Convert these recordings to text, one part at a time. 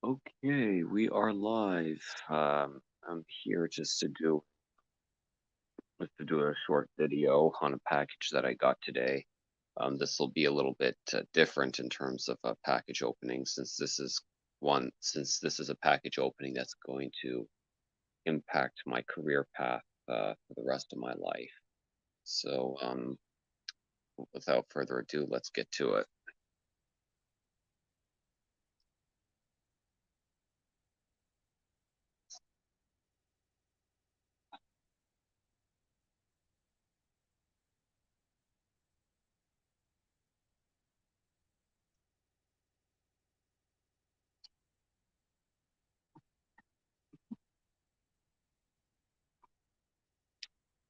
Okay, we are live. I'm here just to do a short video on a package that I got today. This will be a little bit different in terms of a package opening, since this is a package opening that's going to impact my career path for the rest of my life. So, without further ado, let's get to it.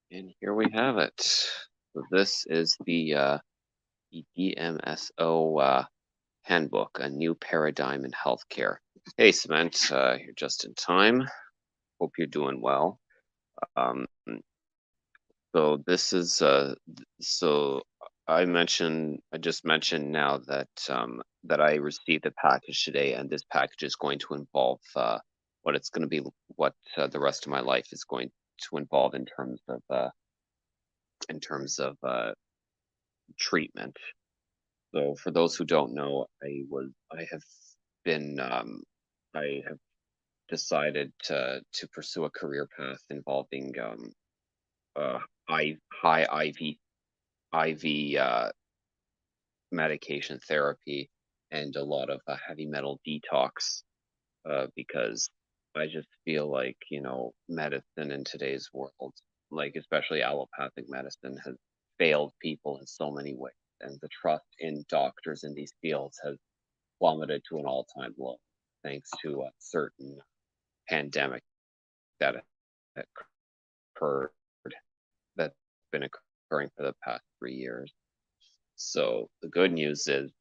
And here we have it. So this is the DMSO Handbook, a new paradigm in healthcare. Hey, Cement, you're just in time. Hope you're doing well. Um, so this is so I just mentioned now that I received a package today, and this package is going to involve what it's going to be, what the rest of my life is going to involve in terms of treatment. So for those who don't know, been I have decided to pursue a career path involving uh, high IV medication therapy and a lot of heavy metal detox because I just feel like medicine in today's world, like especially allopathic medicine, has failed people in so many ways, and the trust in doctors in these fields has plummeted to an all-time low thanks to a certain pandemic that occurred that's been occurring for the past 3 years. So the good news is,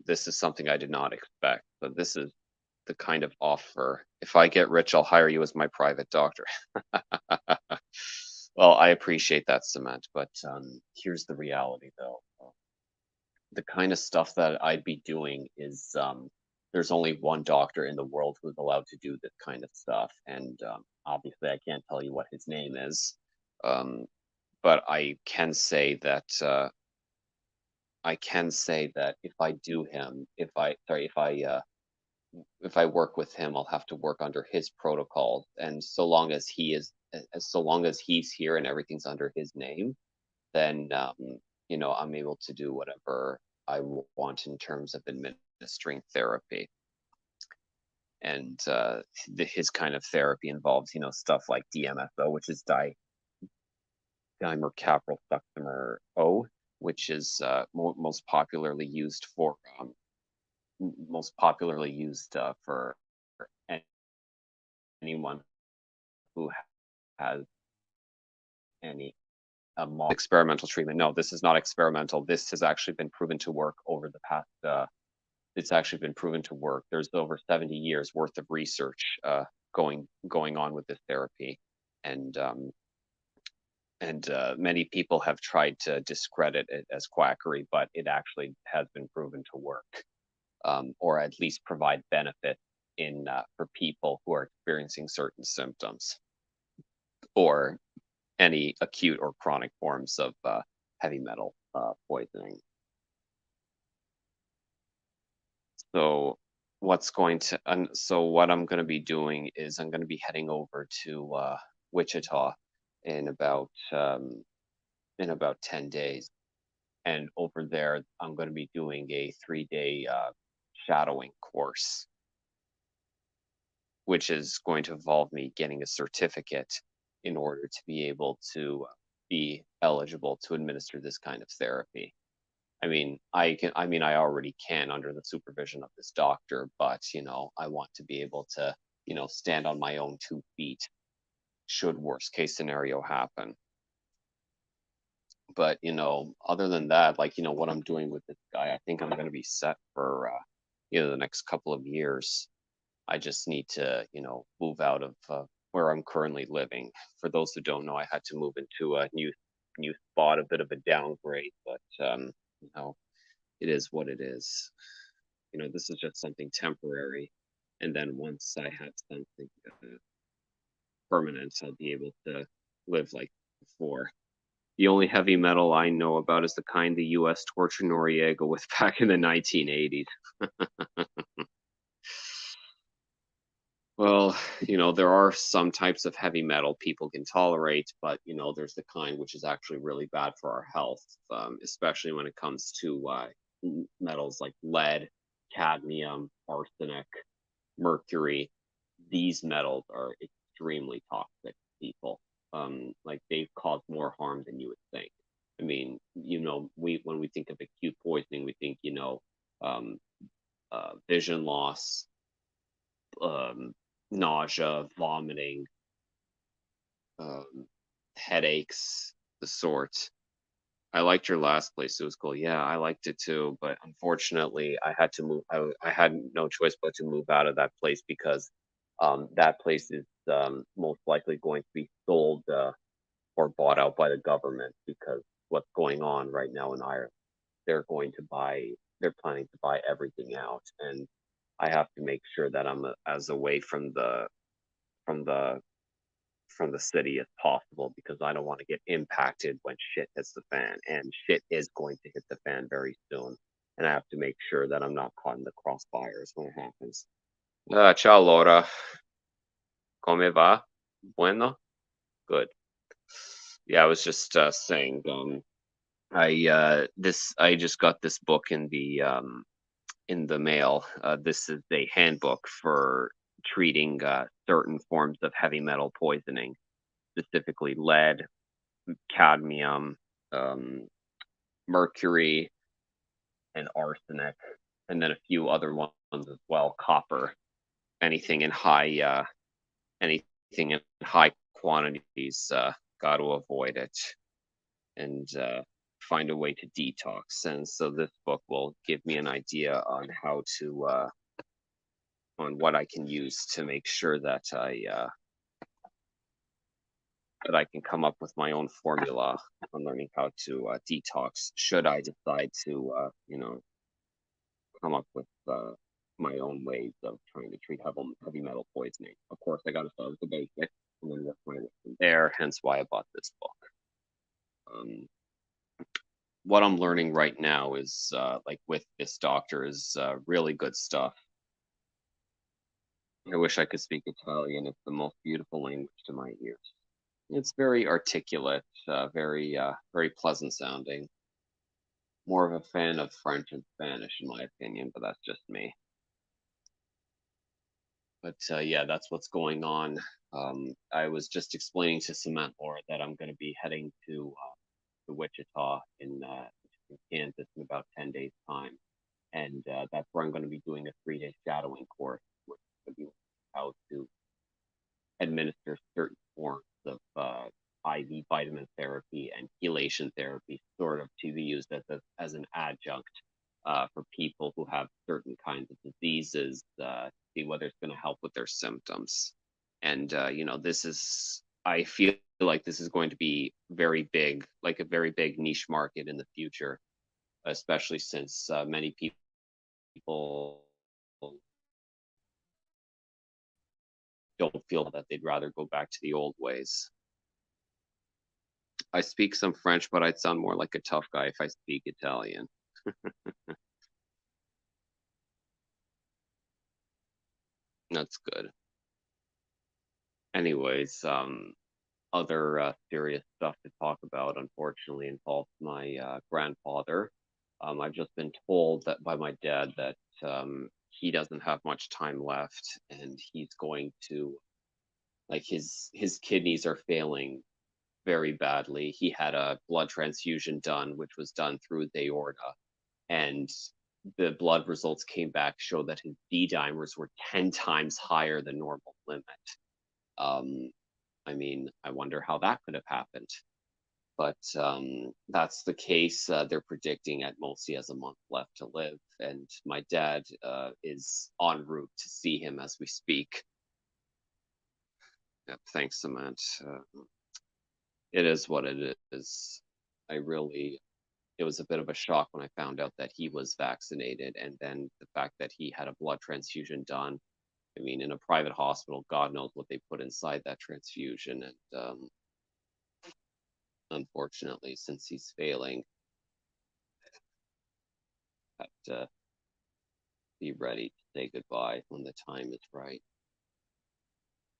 this is something I did not expect, but this is the kind of offer. If I get rich, I'll hire you as my private doctor. Well, I appreciate that, Cement, but here's the reality, though. The kind of stuff that I'd be doing is there's only one doctor in the world who's allowed to do this kind of stuff, and obviously I can't tell you what his name is, um, but I can say that if I do him, if I work with him, I'll have to work under his protocols, and so long as he's here and everything's under his name, then I'm able to do whatever I want in terms of administering therapy. And his kind of therapy involves, stuff like DMSO, which is dimercaprol succimer O, which is most popularly used for anyone who has any experimental treatment. No, this is not experimental. This has actually been proven to work over the past. It's actually been proven to work. There's over 70 years worth of research going on with this therapy, and many people have tried to discredit it as quackery, but it actually has been proven to work, or at least provide benefit in for people who are experiencing certain symptoms or any acute or chronic forms of heavy metal poisoning. So what I'm going to be doing is I'm going to be heading over to Wichita in about um, in about 10 days, and over there I'm going to be doing a 3-day shadowing course, which is going to involve me getting a certificate in order to be able to be eligible to administer this kind of therapy. I already can under the supervision of this doctor, but I want to be able to, stand on my own 2 feet should worst case scenario happen. But, other than that, like, what I'm doing with this guy, I think I'm going to be set for, the next couple of years. I just need to, move out of where I'm currently living. For those who don't know, I had to move into a new spot, a bit of a downgrade, but, it is what it is. this is just something temporary. And then once I have something permanent, I'll be able to live like before. The only heavy metal I know about is the kind the US tortured Noriega with back in the 1980s. Well, there are some types of heavy metal people can tolerate, but there's the kind which is actually really bad for our health, especially when it comes to metals like lead, cadmium, arsenic, mercury. These metals are extremely toxic to people. Like they've caused more harm than you would think. I mean, we when we think of acute poisoning, we think, um, vision loss, um, nausea, vomiting, um, headaches, the sort. I liked your last place. It was cool. Yeah, I liked it too, but unfortunately, I had to move. I had no choice but to move out of that place because that place is most likely going to be sold or bought out by the government because what's going on right now in Ireland, they're going to buy. They're planning to buy everything out, and I have to make sure that I'm as away from the from the city as possible because I don't want to get impacted when shit hits the fan, and shit is going to hit the fan very soon. And I have to make sure that I'm not caught in the crossfires when it happens. Ciao, Laura. Come va? Bueno? Good. Yeah, I was just saying. I just got this book in the mail. This is a handbook for treating certain forms of heavy metal poisoning, specifically lead, cadmium, um, mercury, and arsenic, and then a few other ones as well. Copper, anything in high anything in high quantities, got to avoid it and find a way to detox. And so this book will give me an idea on how to on what I can use to make sure that I can come up with my own formula on learning how to detox. Should I decide to, come up with my own ways of trying to treat heavy metal poisoning. Of course, I got to start with the basics and then work my way from there. Hence, why I bought this book. Um, what I'm learning right now is like with this doctor is really good stuff. I wish I could speak Italian. It's the most beautiful language to my ears. It's very articulate, very pleasant sounding. More of a fan of French and Spanish, in my opinion, but that's just me. But yeah, that's what's going on. I was just explaining to Cement Laura that I'm going to be heading to Wichita in Kansas in about 10 days' time, and that's where I'm going to be doing a 3-day shadowing course, which is going to be how to administer certain forms of IV vitamin therapy and chelation therapy, sort of to be used as an adjunct for people who have certain kinds of diseases, see whether it's going to help with their symptoms. And, this is, I feel like this is going to be very big, like a very big niche market in the future, especially since many people don't feel that they'd rather go back to the old ways. I speak some French, but I'd sound more like a tough guy if I speak Italian. That's good. Anyways, other serious stuff to talk about, unfortunately, involves my grandfather. I've just been told that by my dad that he doesn't have much time left, and he's going to like his kidneys are failing very badly. He had a blood transfusion done, which was done through the aorta, and the blood results came back show that his D dimers were 10 times higher than normal limit. Um, I mean, I wonder how that could have happened. But that's the case. They're predicting at most he has a month left to live, and my dad is en route to see him as we speak. Yep, thanks, Cement. It is what it is. I really it was a bit of a shock when I found out that he was vaccinated, and then the fact that he had a blood transfusion done. I mean, in a private hospital, God knows what they put inside that transfusion, and unfortunately, since he's failing, I have to be ready to say goodbye when the time is right.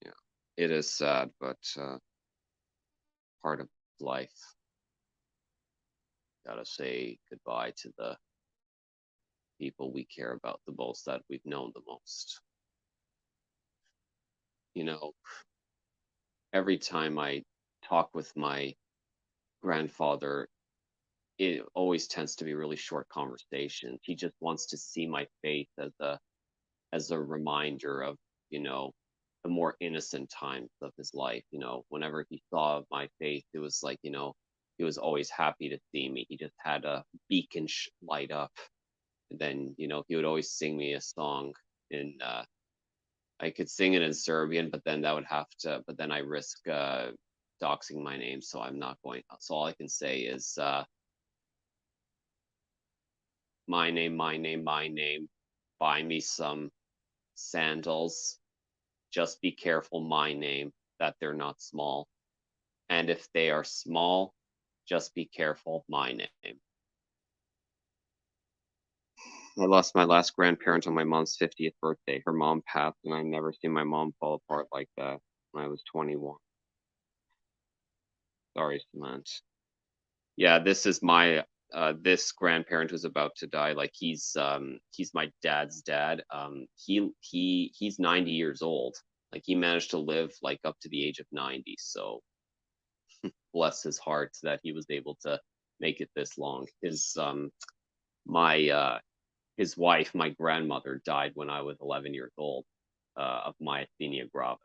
Yeah, it is sad, but part of life. Gotta say goodbye to the people we care about the most, that we've known the most. You know, every time I talk with my grandfather, it always tends to be really short conversations. He just wants to see my face as a reminder of, you know, the more innocent times of his life. You know, whenever he saw my face, it was like, you know, he was always happy to see me. He just had a beacon light up. And then, you know, he would always sing me a song in I could sing it in Serbian, but then that would have to, but then I risk doxing my name, so I'm not going. So all I can say is my name, my name, my name. Buy me some sandals. Just be careful, my name, that they're not small. And if they are small, just be careful, my name. I lost my last grandparent on my mom's 50th birthday. Her mom passed, and I never seen my mom fall apart like that when I was 21. Sorry, Samantha. Yeah, this is my this grandparent who's about to die. Like he's my dad's dad. He's 90 years old. Like he managed to live like up to the age of 90. So bless his heart that he was able to make it this long. My his wife, my grandmother, died when I was 11 years old of myasthenia gravis,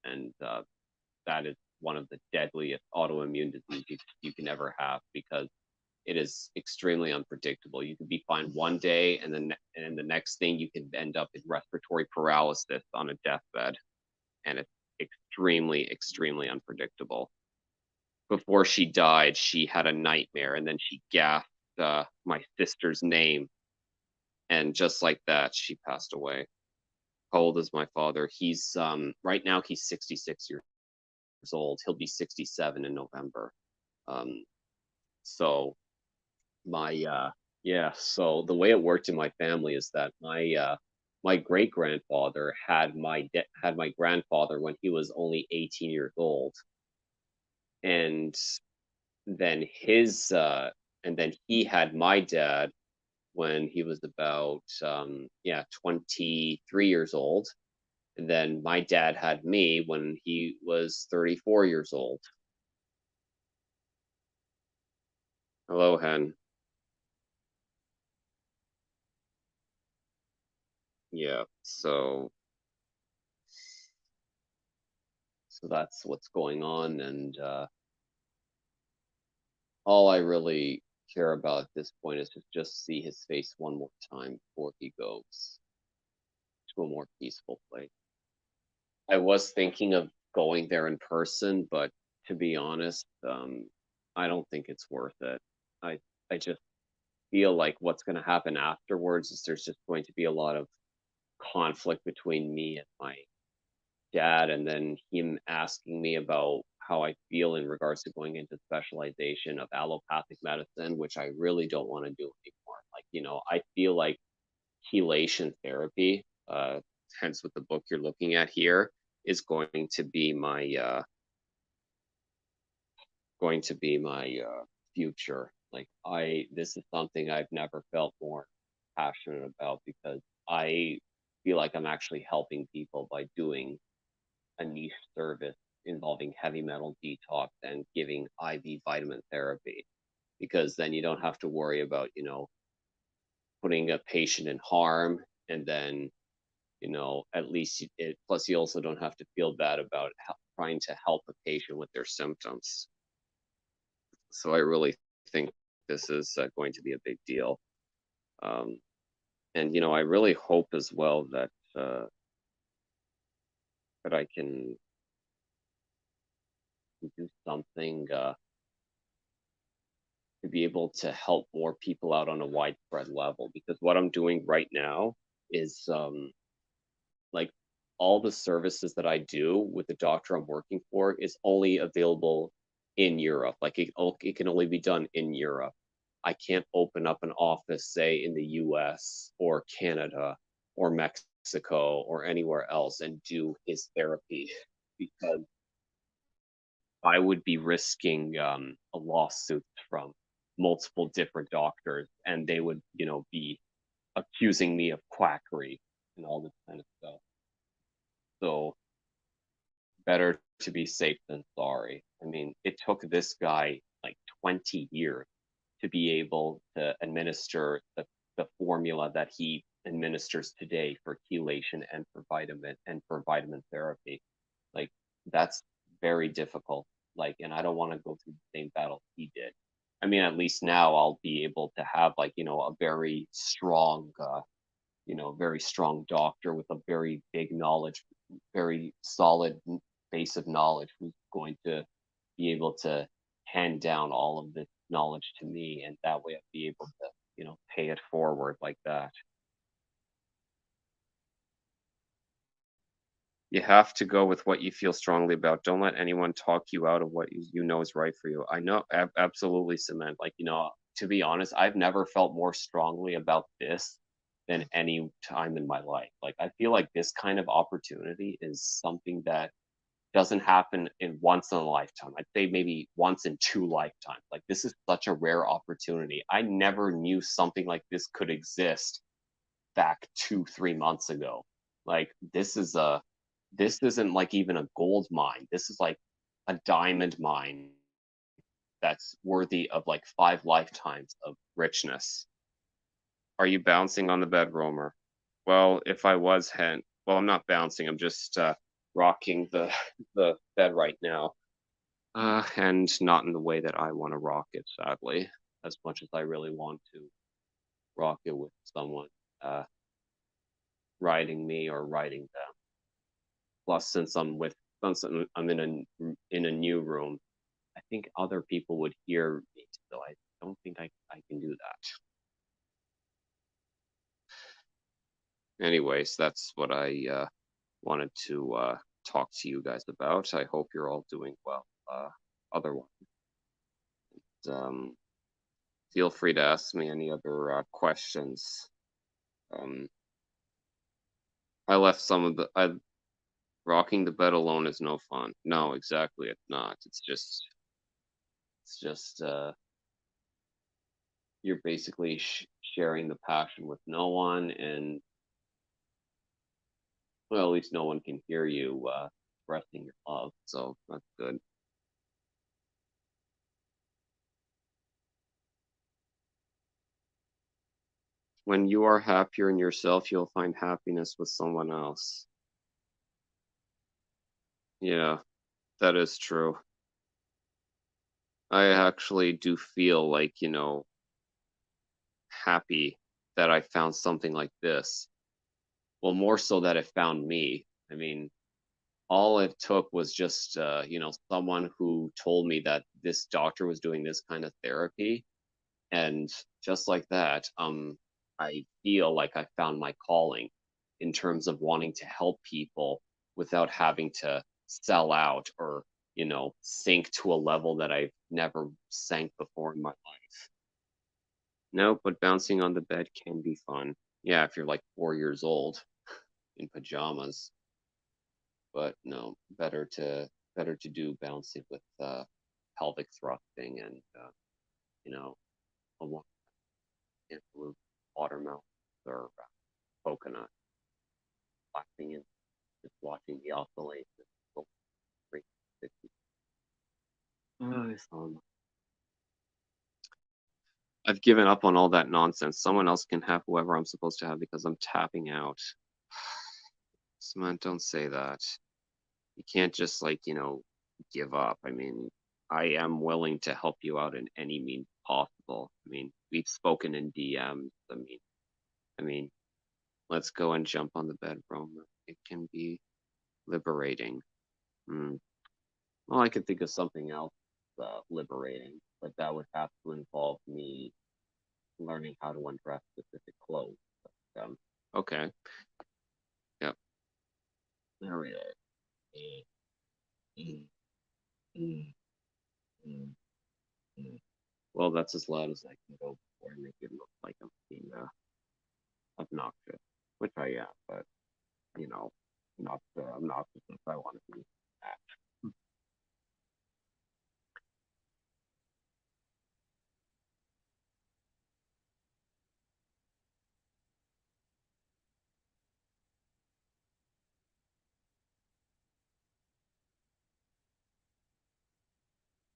and that is one of the deadliest autoimmune diseases you can ever have, because it is extremely unpredictable. You could be fine one day, and the next thing you could end up in respiratory paralysis on a deathbed, and it's extremely unpredictable. Before she died, she had a nightmare, and then she gasped my sister's name, and just like that, she passed away. How old is my father? He's right now he's 66 years old. He'll be 67 in November. Um, so my yeah, so the way it worked in my family is that my great grandfather had had my grandfather when he was only 18 years old, and then his and then he had my dad when he was about 23 years old, and then my dad had me when he was 34 years old. Hello, Hen. Yeah, so that's what's going on, and all I really care about at this point is to just see his face one more time before he goes to a more peaceful place. I was thinking of going there in person, but to be honest, I don't think it's worth it. I I just feel like what's going to happen afterwards is there's just going to be a lot of conflict between me and my dad, and then him asking me about how I feel in regards to going into specialization of allopathic medicine, which I really don't want to do anymore. Like, you know, I feel like chelation therapy, hence what the book you're looking at here, is going to be my future. Like this is something I've never felt more passionate about, because I feel like I'm actually helping people by doing a niche service involving heavy metal detox and giving IV vitamin therapy, because then you don't have to worry about, you know, putting a patient in harm, and then, you know, at least it, plus you also don't have to feel bad about trying to help a patient with their symptoms. So I really think this is going to be a big deal. Um, and you know, I really hope as well that that I can do something to be able to help more people out on a widespread level. Because what I'm doing right now is like all the services that I do with the doctor I'm working for is only available in Europe. Like it can only be done in Europe. I can't open up an office, say, in the US or Canada or Mexico or anywhere else and do his therapy because I would be risking a lawsuit from multiple different doctors and they would, be accusing me of quackery and all this kind of stuff. So better to be safe than sorry. I mean, it took this guy like 20 years to be able to administer the formula that he administers today for chelation and for vitamin therapy. Like that's very difficult. Like, and I don't want to go through the same battle he did. I mean, at least now I'll be able to have like, a very strong doctor with a very big knowledge, very solid base of knowledge who's going to be able to hand down all of this knowledge to me. And that way I'll be able to, pay it forward like that. You have to go with what you feel strongly about. Don't let anyone talk you out of what you know is right for you. I know, absolutely, Cement. Like, to be honest, I've never felt more strongly about this than any time in my life. Like, I feel like this kind of opportunity is something that doesn't happen in once in a lifetime. I'd say maybe once in two lifetimes. Like, this is such a rare opportunity. I never knew something like this could exist back 2, 3 months ago. Like, this isn't like even a gold mine. This is like a diamond mine that's worthy of like 5 lifetimes of richness. Are you bouncing on the bed, Romer? Well, if I was well, I'm not bouncing. I'm just rocking the the bed right now, and not in the way that I want to rock it. Sadly, as much as I really want to rock it with someone uh, riding me or riding them. Plus, since I'm in a new room, I think other people would hear me, so I don't think I can do that. Anyways, that's what I wanted to talk to you guys about. I hope you're all doing well. Otherwise, um, feel free to ask me any other questions. Um, I left some of the. Rocking the bed alone is no fun. No, exactly, it's not. It's just you're basically sharing the passion with no one, and well, at least no one can hear you expressing your love, so that's good. When you are happier in yourself, you'll find happiness with someone else. Yeah, that is true. I actually do feel like, happy that I found something like this. Well, more so that it found me. I mean, all it took was just someone who told me that this doctor was doing this kind of therapy, and just like that, I feel like I found my calling in terms of wanting to help people without having to sell out or sink to a level that I've never sank before in my life. No, but bouncing on the bed can be fun. Yeah, if you're like 4 years old in pajamas. But no, better to do bouncing with pelvic thrusting and you know a long cantaloupe, watermelon, or coconut, laughing and just watching the oscillation. I've given up on all that nonsense. Someone else can have whoever I'm supposed to have because I'm tapping out. Samantha, don't say that. You can't just give up. I mean, I am willing to help you out in any means possible. I mean, we've spoken in DMs. I mean, let's go and jump on the bed, Roma. It can be liberating. Hmm. Well, I could think of something else. liberating, but that would have to involve me learning how to undress specific clothes. But, okay, yep, there we are. Mm, mm, mm, mm. Well, that's as loud as I can go before I make it look like I'm being obnoxious, which I am, but you know, not obnoxious if I want to be.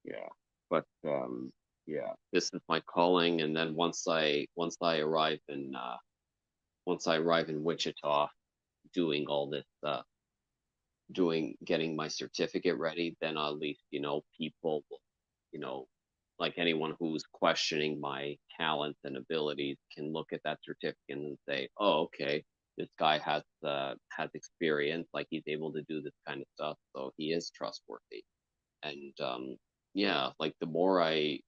Yeah, but yeah, this is my calling, and then once I arrive in Wichita, doing all this getting my certificate ready, then at least people will, you know, like anyone who's questioning my talents and abilities can look at that certificate and say, oh, okay, this guy has experience, like he's able to do this kind of stuff, so he is trustworthy. And yeah, like the more I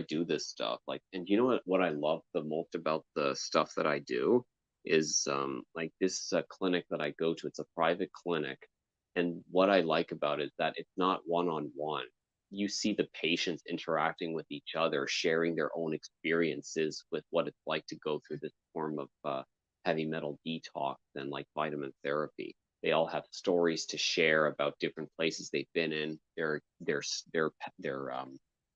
do this stuff, like, and you know what I love the most about the stuff that I do is like this clinic that I go to, it's a private clinic, and what I like about it is that it's not one on one. You see the patients interacting with each other, sharing their own experiences with what it's like to go through this form of heavy metal detox and like vitamin therapy. They all have stories to share about different places they've been in, their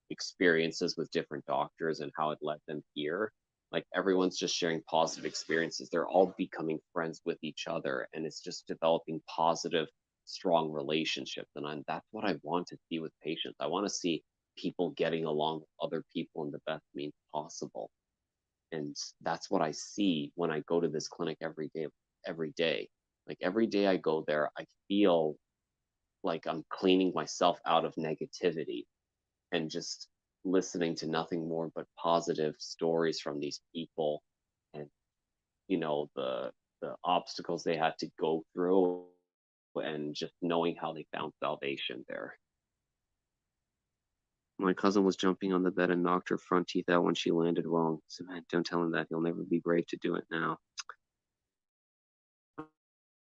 experiences with different doctors and how it led them here. Like everyone's just sharing positive experiences. They're all becoming friends with each other, and it's just developing positive, strong relationships. And that's what I want to see with patients. I want to see people getting along with other people in the best means possible. And that's what I see when I go to this clinic every day. Every day, like every day I go there, I feel like I'm cleaning myself out of negativity and just listening to nothing more but positive stories from these people, and the obstacles they had to go through, and just knowing how they found salvation there. My cousin was jumping on the bed and knocked her front teeth out when she landed wrong. So man, don't tell him that. He'll never be brave to do it now.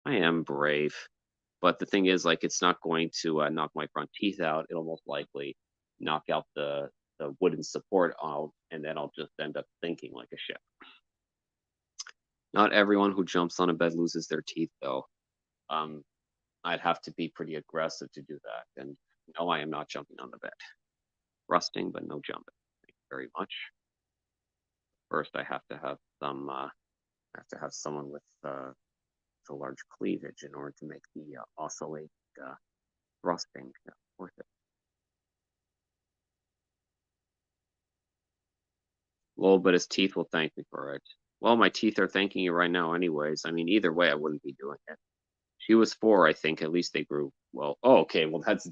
I am brave, but the thing is, like, it's not going to knock my front teeth out. It'll most likely knock out the wooden support out, and then I'll just end up thinking like a ship. Not everyone who jumps on a bed loses their teeth, though. Um, I'd have to be pretty aggressive to do that, and no, I am not jumping on the bed. Rusting, but no jumping. Thank you very much. First, I have to have some. I have to have someone with a large cleavage in order to make the oscillate thrusting worth it. Well, but his teeth will thank me for it. Well, my teeth are thanking you right now, anyways. I mean, either way, I wouldn't be doing it. She was 4, I think. At least they grew. Well, oh, okay. Well, that's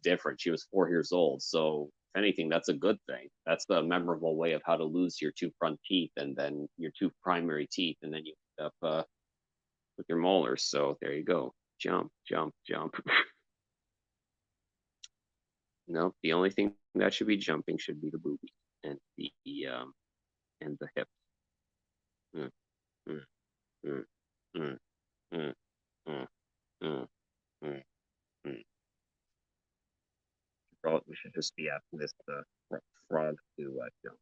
different. She was 4 years old. So, if anything, that's a good thing. That's the memorable way of how to lose your two front teeth and then your two primary teeth, and then you end up with your molars. So there you go. Jump, jump, jump. No, the only thing that should be jumping should be the boobies and the hips. Mm, mm, mm, mm, mm, mm, mm, mm, mm. We should just be asking this frog to jump.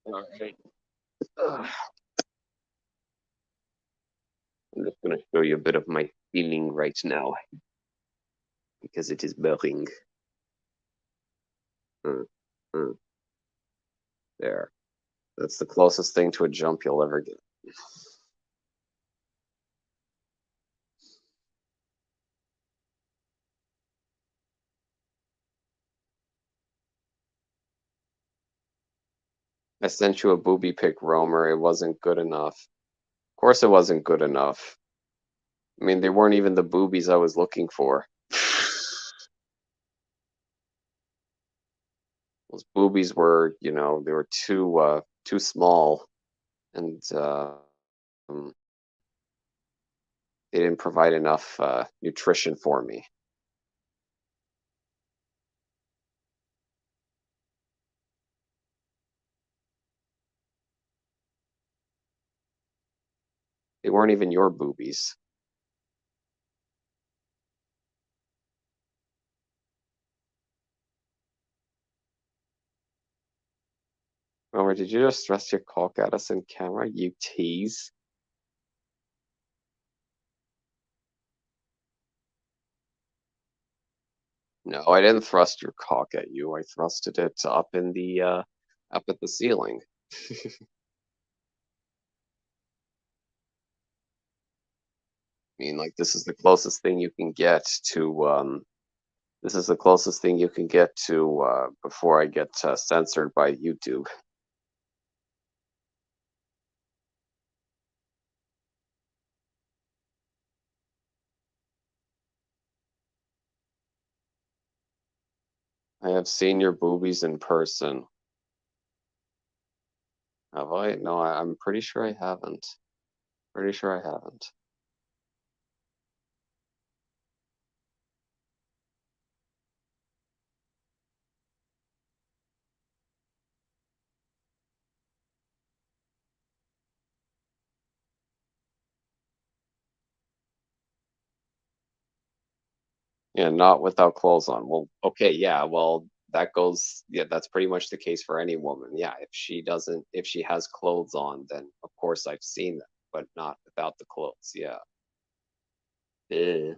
All right. I'm just going to show you a bit of my feeling right now because it is boring. Mm, mm. There. That's the closest thing to a jump you'll ever get. I sent you a booby pic, Romer. It wasn't good enough. Of course, it wasn't good enough. I mean, they weren't even the boobies I was looking for. Those boobies were, they were too small, and they didn't provide enough nutrition for me. They weren't even your boobies. Remember, did you just thrust your cock at us in camera? You tease. No, I didn't thrust your cock at you. I thrusted it up in the up at the ceiling. I mean, like this is the closest thing you can get to this is the closest thing you can get to before I get censored by YouTube. I have seen your boobies in person. Have I? No, I'm pretty sure I haven't. Pretty sure I haven't. Yeah, not without clothes on. Well, okay, yeah, well, that goes, yeah, that's pretty much the case for any woman. Yeah, if she has clothes on, then of course I've seen them, but not without the clothes. Yeah. Eh.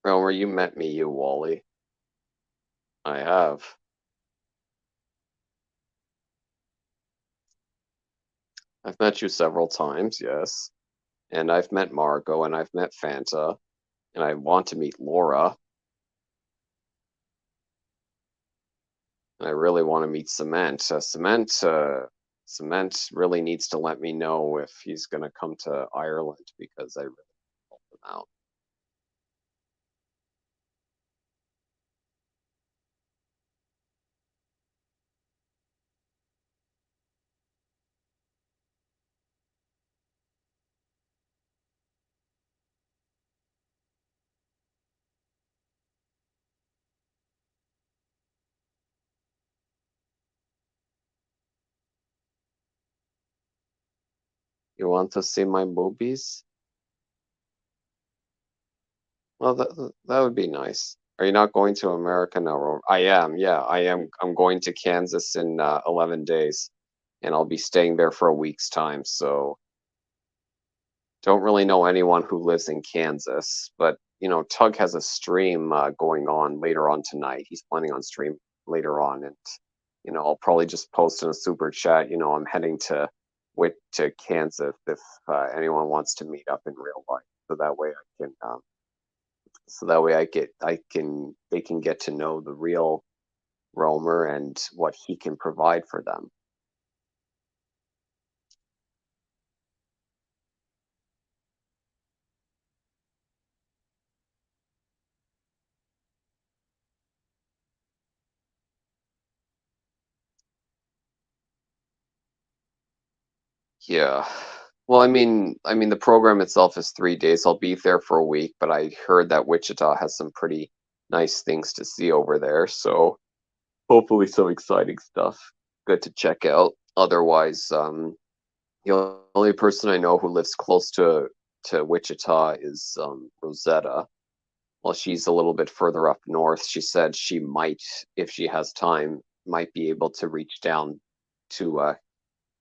Romer, you met me, you Wally. I have. I've met you several times, yes. And I've met Margot and I've met Fanta, and I want to meet Laura, and I really want to meet Cement. Cement really needs to let me know if he's going to come to Ireland because I really help him out. You want to see my boobies? Well, that would be nice. Are you not going to America now? I am. Yeah, I am. I'm going to Kansas in 11 days, and I'll be staying there for a week's time. So don't really know anyone who lives in Kansas, but Tug has a stream going on later on tonight. He's planning on stream later on, and I'll probably just post in a super chat. I'm heading to Kansas if anyone wants to meet up in real life, so that way I can they can get to know the real Romer and what he can provide for them. Yeah. Well, the program itself is 3 days. I'll be there for a week, but I heard that Wichita has some pretty nice things to see over there, so hopefully some exciting stuff. Good to check out. Otherwise, the only person I know who lives close to Wichita is Rosetta. Well, she's a little bit further up north. She said she might, if she has time, might be able to reach down to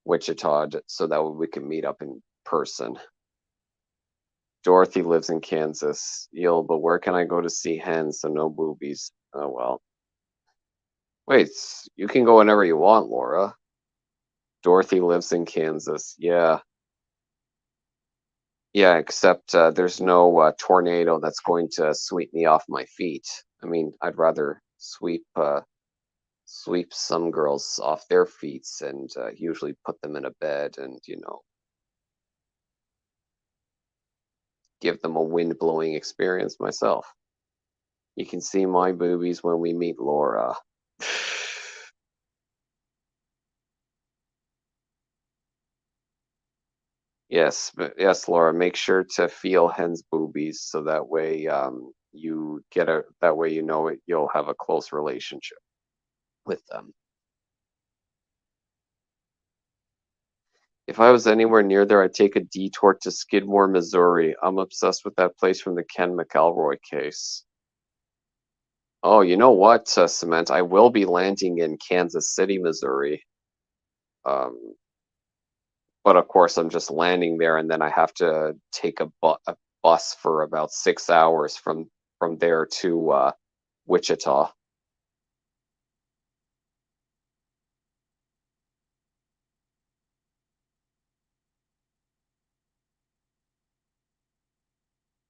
Wichita so that we can meet up in person. Dorothy lives in Kansas. But where can I go to see hens? So no boobies. Oh well. Wait, you can go whenever you want, Laura. Dorothy lives in Kansas. Yeah. Yeah, except there's no tornado that's going to sweep me off my feet. I'd rather sweep some girls off their feet and usually put them in a bed and give them a wind blowing experience myself. You can see my boobies when we meet Laura. Yes, but yes, Laura, make sure to feel hen's boobies so that way that way you'll have a close relationship with them. If I was anywhere near there, I'd take a detour to Skidmore, Missouri. I'm obsessed with that place from the Ken McElroy case. Oh, you know what, Cement? I will be landing in Kansas City, Missouri. Um, but of course, I'm just landing there, and then I have to take a bus for about 6 hours from there to Wichita.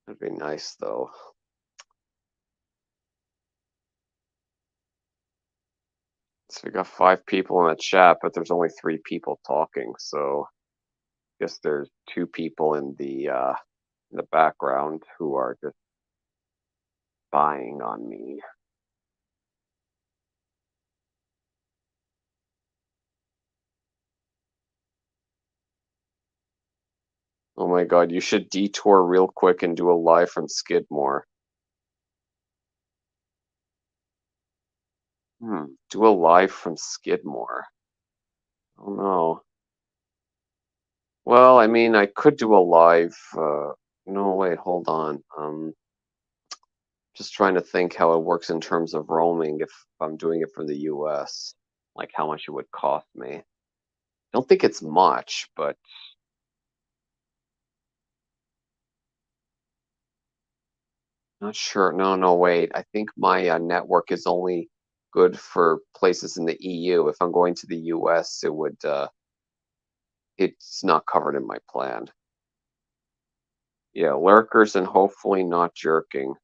That'd be nice, though. So we got 5 people in the chat, but there's only 3 people talking, so I guess there's 2 people in the background who are just spying on me. Oh my god, you should detour real quick and do a live from Skidmore. Do a live from Skidmore. Oh no. Well, I mean, I could do a live. No, wait, hold on. Just trying to think how it works in terms of roaming if I'm doing it from the US. Like how much it would cost me. I don't think it's much, but not sure. No, no, wait. I think my network is only good for places in the EU. If I'm going to the US, it's not covered in my plan. Yeah, lurkers and hopefully not jerking.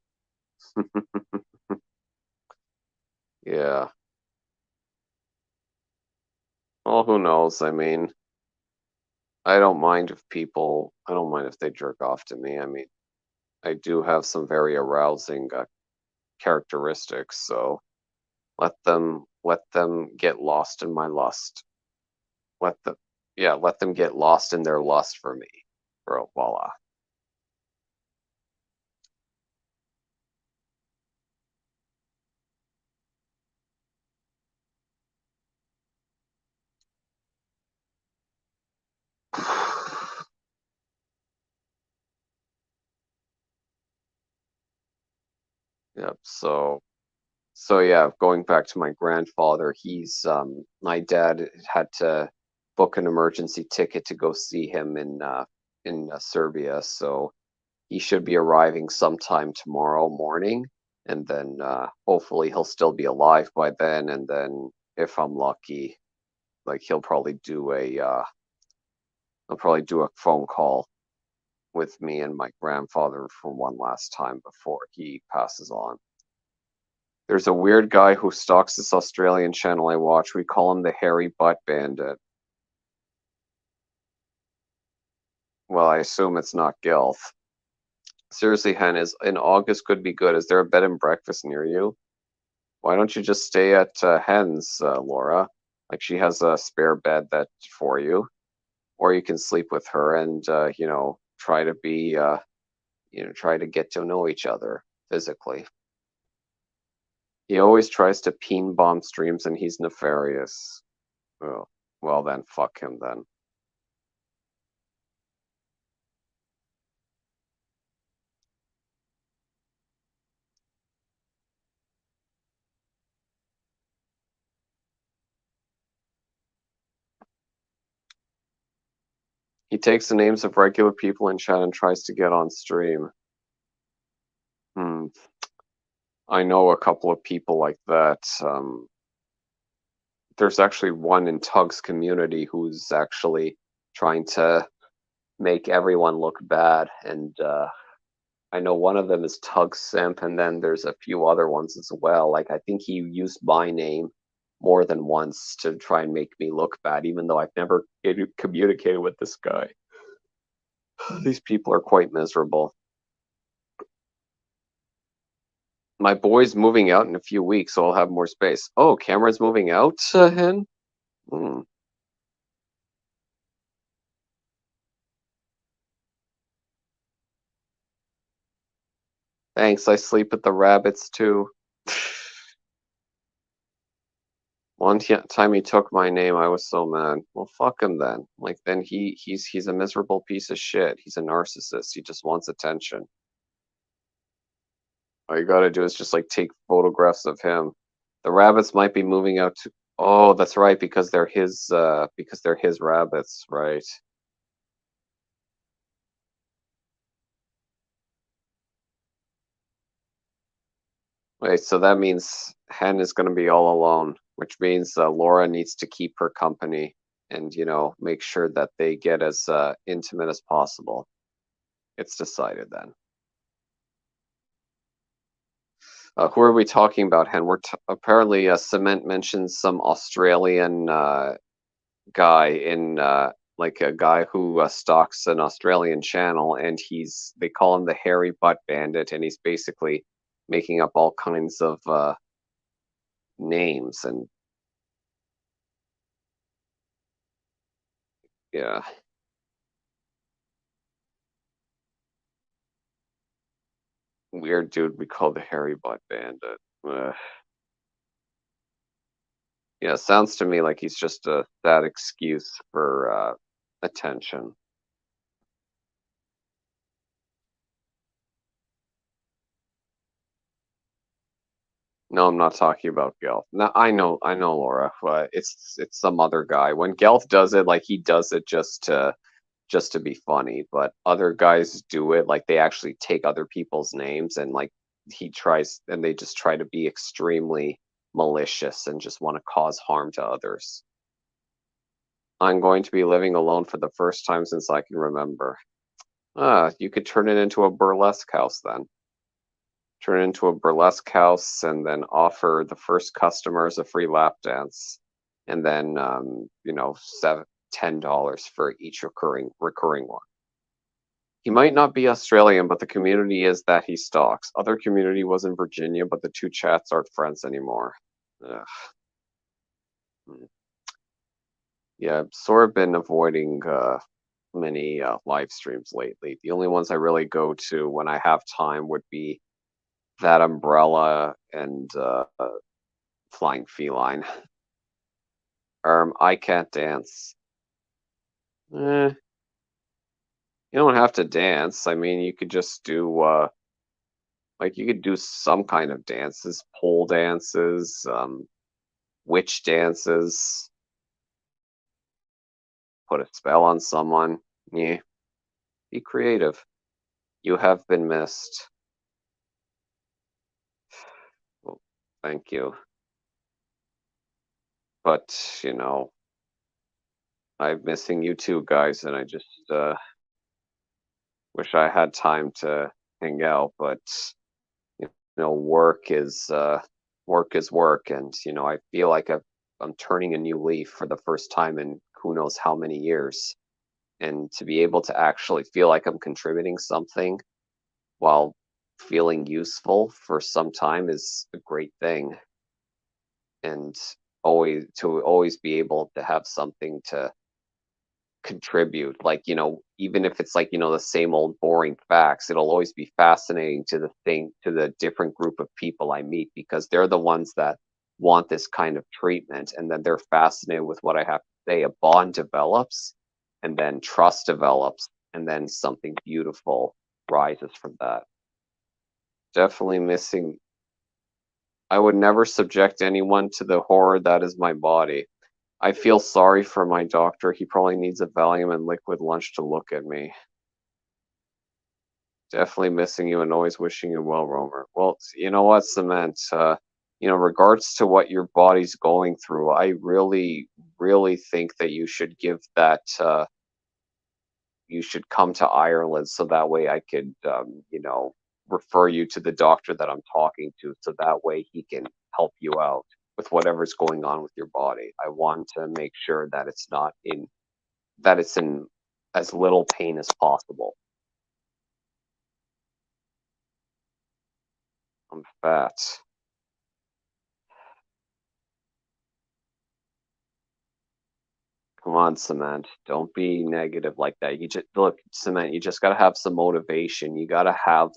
Yeah. Well, who knows? I mean, I don't mind if they jerk off to me. I mean, I do have some very arousing characteristics, so let them get lost in my lust. Let them, yeah, let them get lost in their lust for me. Bro, voila. Yep, so yeah, going back to my grandfather, my dad had to book an emergency ticket to go see him in Serbia, so he should be arriving sometime tomorrow morning, and then hopefully he'll still be alive by then, and then if I'm lucky, like he'll probably do a phone call with me and my grandfather for one last time before he passes on. There's a weird guy who stalks this Australian channel I watch. We call him the Hairy Butt Bandit. Well, I assume it's not Gilf. Seriously, Hen, is in August could be good. Is there a bed and breakfast near you? Why don't you just stay at Hen's, Laura? Like she has a spare bed that for you, or you can sleep with her and try to get to know each other physically. He always tries to peen bomb streams, and he's nefarious. Oh, well then, fuck him then. He takes the names of regular people in chat and tries to get on stream. Hmm. I know a couple of people like that. There's actually one in Tug's community who's actually trying to make everyone look bad, and I know one of them is Tug Simp, and then there's a few other ones as well. Like I think he used my name more than once to try and make me look bad, even though I've never communicated with this guy. These people are quite miserable. My boy's moving out in a few weeks, so I'll have more space. Oh, Cameron's moving out, Hen? Hmm. Thanks, I sleep with the rabbits too. Time he took my name, I was so mad. Well, fuck him then. Like then he's a miserable piece of shit. He's a narcissist. He just wants attention. All you gotta do is just like take photographs of him. The rabbits might be moving out to. Oh, that's right, because they're his rabbits, right? Wait, so that means Hen is gonna be all alone, which means Laura needs to keep her company and make sure that they get as intimate as possible. It's decided then. Who are we talking about, Hen? Apparently Cement mentions some Australian guy in like a guy who stalks an Australian channel, and they call him the Hairy Butt Bandit, and he's basically making up all kinds of names and yeah. Weird dude we call the Hairy Butt Bandit. Yeah, sounds to me like he's just that excuse for attention. No, I'm not talking about Gelf. No, I know, Laura. It's some other guy. When Gelf does it, like he does it just to be funny. But other guys do it like they actually take other people's names and like he tries and they just try to be extremely malicious and just want to cause harm to others. I'm going to be living alone for the first time since I can remember. You could turn it into a burlesque house then. Turn it into a burlesque house and then offer the first customers a free lap dance. And then, $10 for each recurring one. He might not be Australian, but the community is that he stalks. Other community was in Virginia, but the two chats aren't friends anymore. Ugh. Hmm. Yeah, I've sort of been avoiding many live streams lately. The only ones I really go to when I have time would be that umbrella and flying feline. I can't dance. You don't have to dance. I mean, you could just do like you could do some kind of dances, pole dances, witch dances, put a spell on someone. Yeah, be creative. You have been missed. Well, thank you. But, I'm missing you too, guys, and I just wish I had time to hang out, but you work is work, and I feel like I'm turning a new leaf for the first time in who knows how many years, and to be able to actually feel like I'm contributing something while feeling useful for some time is a great thing, and always be able to have something to contribute, like even if it's like the same old boring facts, it'll always be fascinating to the different group of people I meet because they're the ones that want this kind of treatment, and then they're fascinated with what I have to say. A bond develops, and then trust develops, and then something beautiful rises from that. Definitely missing. I would never subject anyone to the horror that is my body. I feel sorry for my doctor. He probably needs a Valium and liquid lunch to look at me. Definitely missing you and always wishing you well, Romer. Well, you know what, Cement? Regards to what your body's going through, I really, really think that you should give that. You should come to Ireland so that way I could, refer you to the doctor that I'm talking to, so that way he can help you out with whatever's going on with your body. I want to make sure that it's in as little pain as possible. I'm fat. Come on, Cement. Don't be negative like that. You just look, Cement. You just gotta have some motivation. You gotta have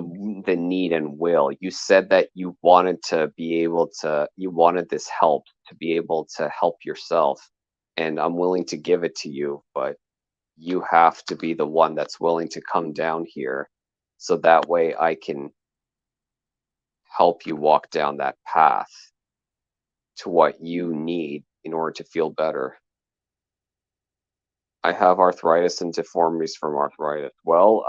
the need and will. You said that you wanted to be able to, you wanted this help to be able to help yourself, and I'm willing to give it to you, but you have to be the one that's willing to come down here so that way I can help you walk down that path to what you need in order to feel better. I have arthritis and deformities from arthritis. Well,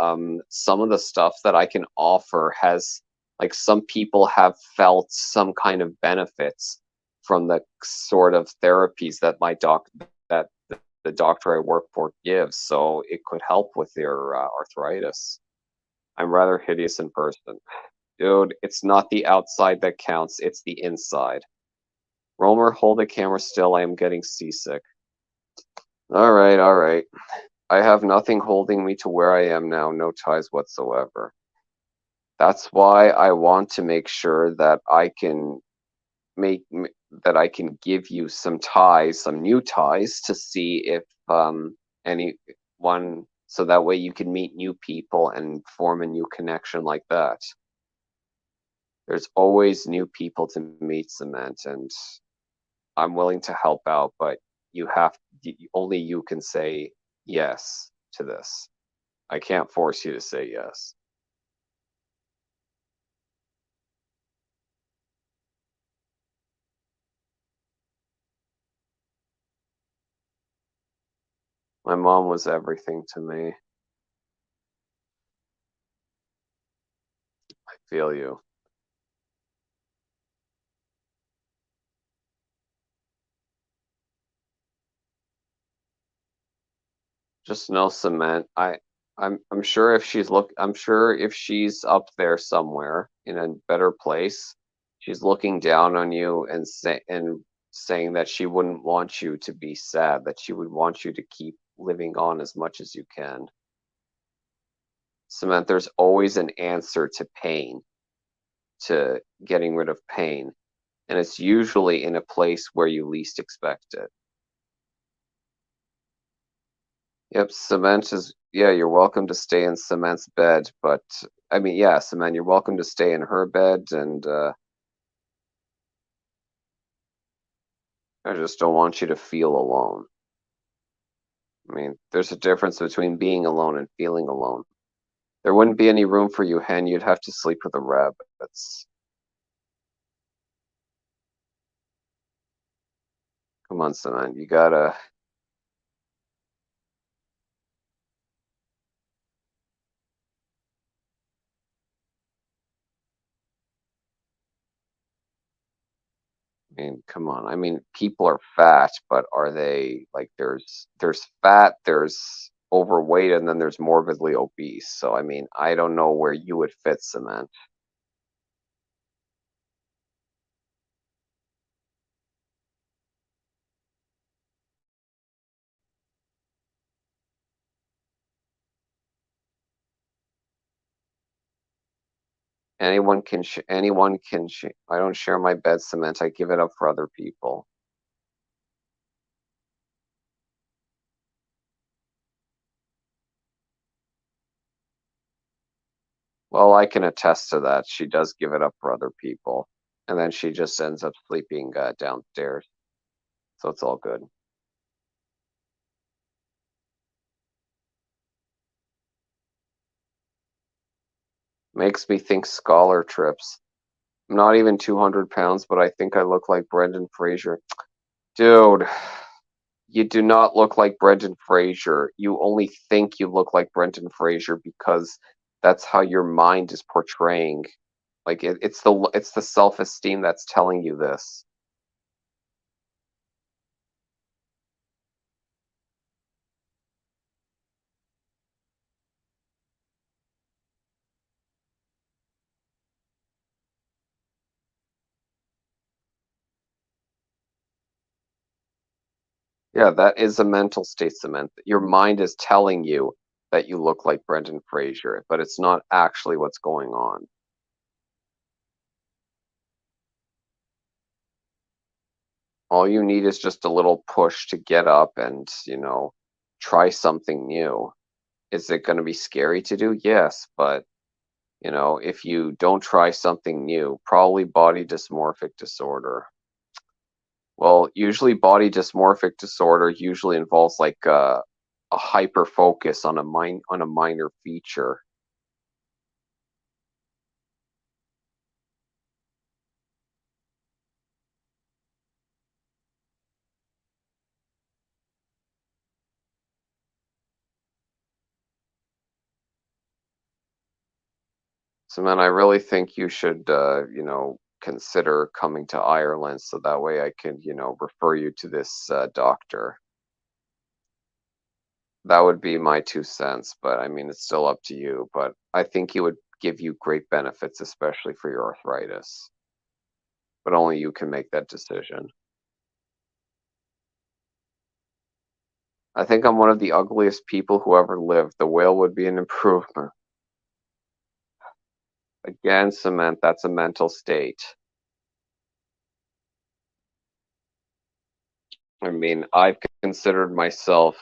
some of the stuff that I can offer has, like, some people have felt some kind of benefits from the sort of therapies that that the doctor I work for gives, so it could help with your arthritis. I'm rather hideous in person. Dude, it's not the outside that counts, it's the inside. Romer, hold the camera still, I am getting seasick. Alright, alright. I have nothing holding me to where I am now, no ties whatsoever. That's why I want to make sure that I can that I can give you some ties, some new ties, to see if anyone, so that way you can meet new people and form a new connection like that. There's always new people to meet, Cement, and I'm willing to help out, but only you can say yes to this. I can't force you to say yes. My mom was everything to me. I feel you. Just no, Cement. I'm sure if I'm sure if she's up there somewhere in a better place, she's looking down on you and saying that she wouldn't want you to be sad, that she would want you to keep living on as much as you can. Cement, there's always an answer to pain, to getting rid of pain, and it's usually in a place where you least expect it. Yep, Cement is, yeah, you're welcome to stay in Cement's bed, but I mean, yeah, Cement, you're welcome to stay in her bed, and I just don't want you to feel alone. I mean, there's a difference between being alone and feeling alone. There wouldn't be any room for you, Hen. You'd have to sleep with the rabbits. Come on, Cement, you gotta. I mean, come on. I mean, people are fat, but are they like there's fat, there's overweight, and then there's morbidly obese. So I mean, I don't know where you would fit, Cement. Anyone can I don't share my bed, Cement. I give it up for other people. Well, I can attest to that. She does give it up for other people, and then she just ends up sleeping downstairs. So it's all good. Makes me think scholar trips. I'm not even 200 pounds, but I think I look like Brendan Fraser. Dude, you do not look like Brendan Fraser. You only think you look like Brendan Fraser because that's how your mind is portraying. Like it's the self-esteem that's telling you this. Yeah, that is a mental state, Cement. Your mind is telling you that you look like Brendan Fraser, but it's not actually what's going on. All you need is just a little push to get up and, try something new. Is it going to be scary to do? Yes, but If you don't try something new, probably body dysmorphic disorder. Well, usually body dysmorphic disorder usually involves like a hyper focus on a minor feature. So, man, I really think you should, consider coming to Ireland so that way I can, refer you to this doctor. That would be my 2 cents, but I mean, it's still up to you. But I think he would give you great benefits, especially for your arthritis. But only you can make that decision. I think I'm one of the ugliest people who ever lived. The whale would be an improvement. Again, cement, that's a mental state. I mean, I've considered myself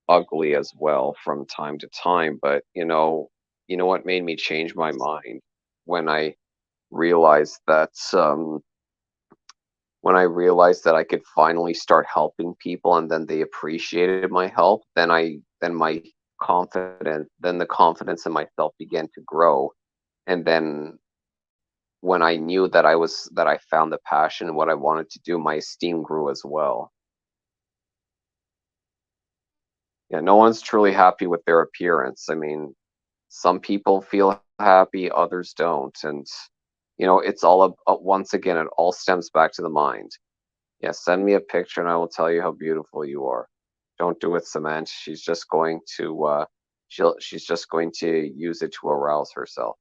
ugly as well from time to time, but you know what made me change my mind when I realized that I could finally start helping people and then they appreciated my help, then my then the confidence in myself began to grow. And then when I knew that I found the passion and what I wanted to do, my esteem grew as well. Yeah, no one's truly happy with their appearance. I mean, some people feel happy, others don't. And, it's all once again, it all stems back to the mind. Yeah, send me a picture and I will tell you how beautiful you are. Don't do it, Samantha. She's just going to use it to arouse herself.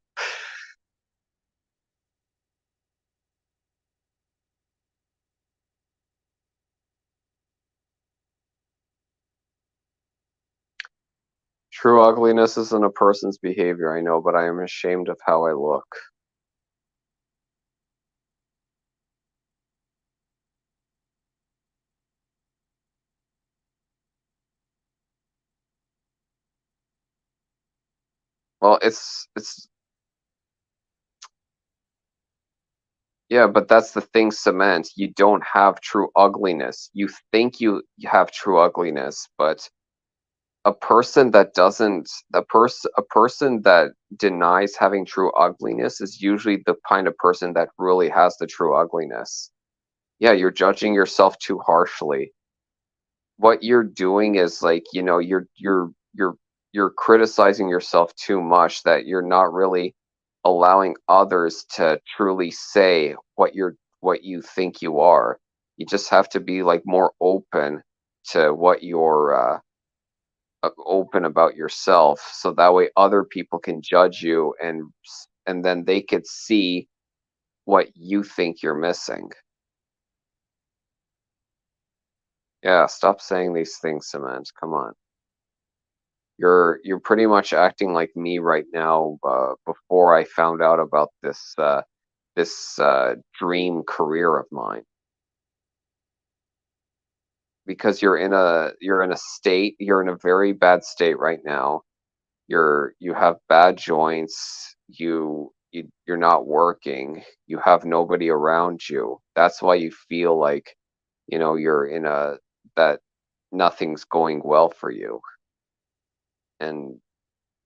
True ugliness isn't a person's behavior, I know, but I am ashamed of how I look. Well, it's yeah, but that's the thing, Cement. You don't have true ugliness. You think you have true ugliness, but a person that denies having true ugliness is usually the kind of person that really has the true ugliness. Yeah, you're judging yourself too harshly. What you're doing is like, you're criticizing yourself too much that you're not really allowing others to truly say what you think you are. You just have to be like more open to what you're open about yourself so that way other people can judge you and then they could see what you think you're missing. Yeah, stop saying these things, Cement. Come on. You're pretty much acting like me right now before I found out about this dream career of mine because you're in a very bad state right now. You have bad joints, you're not working, you have nobody around you. That's why you feel like, you're in a that nothing's going well for you. And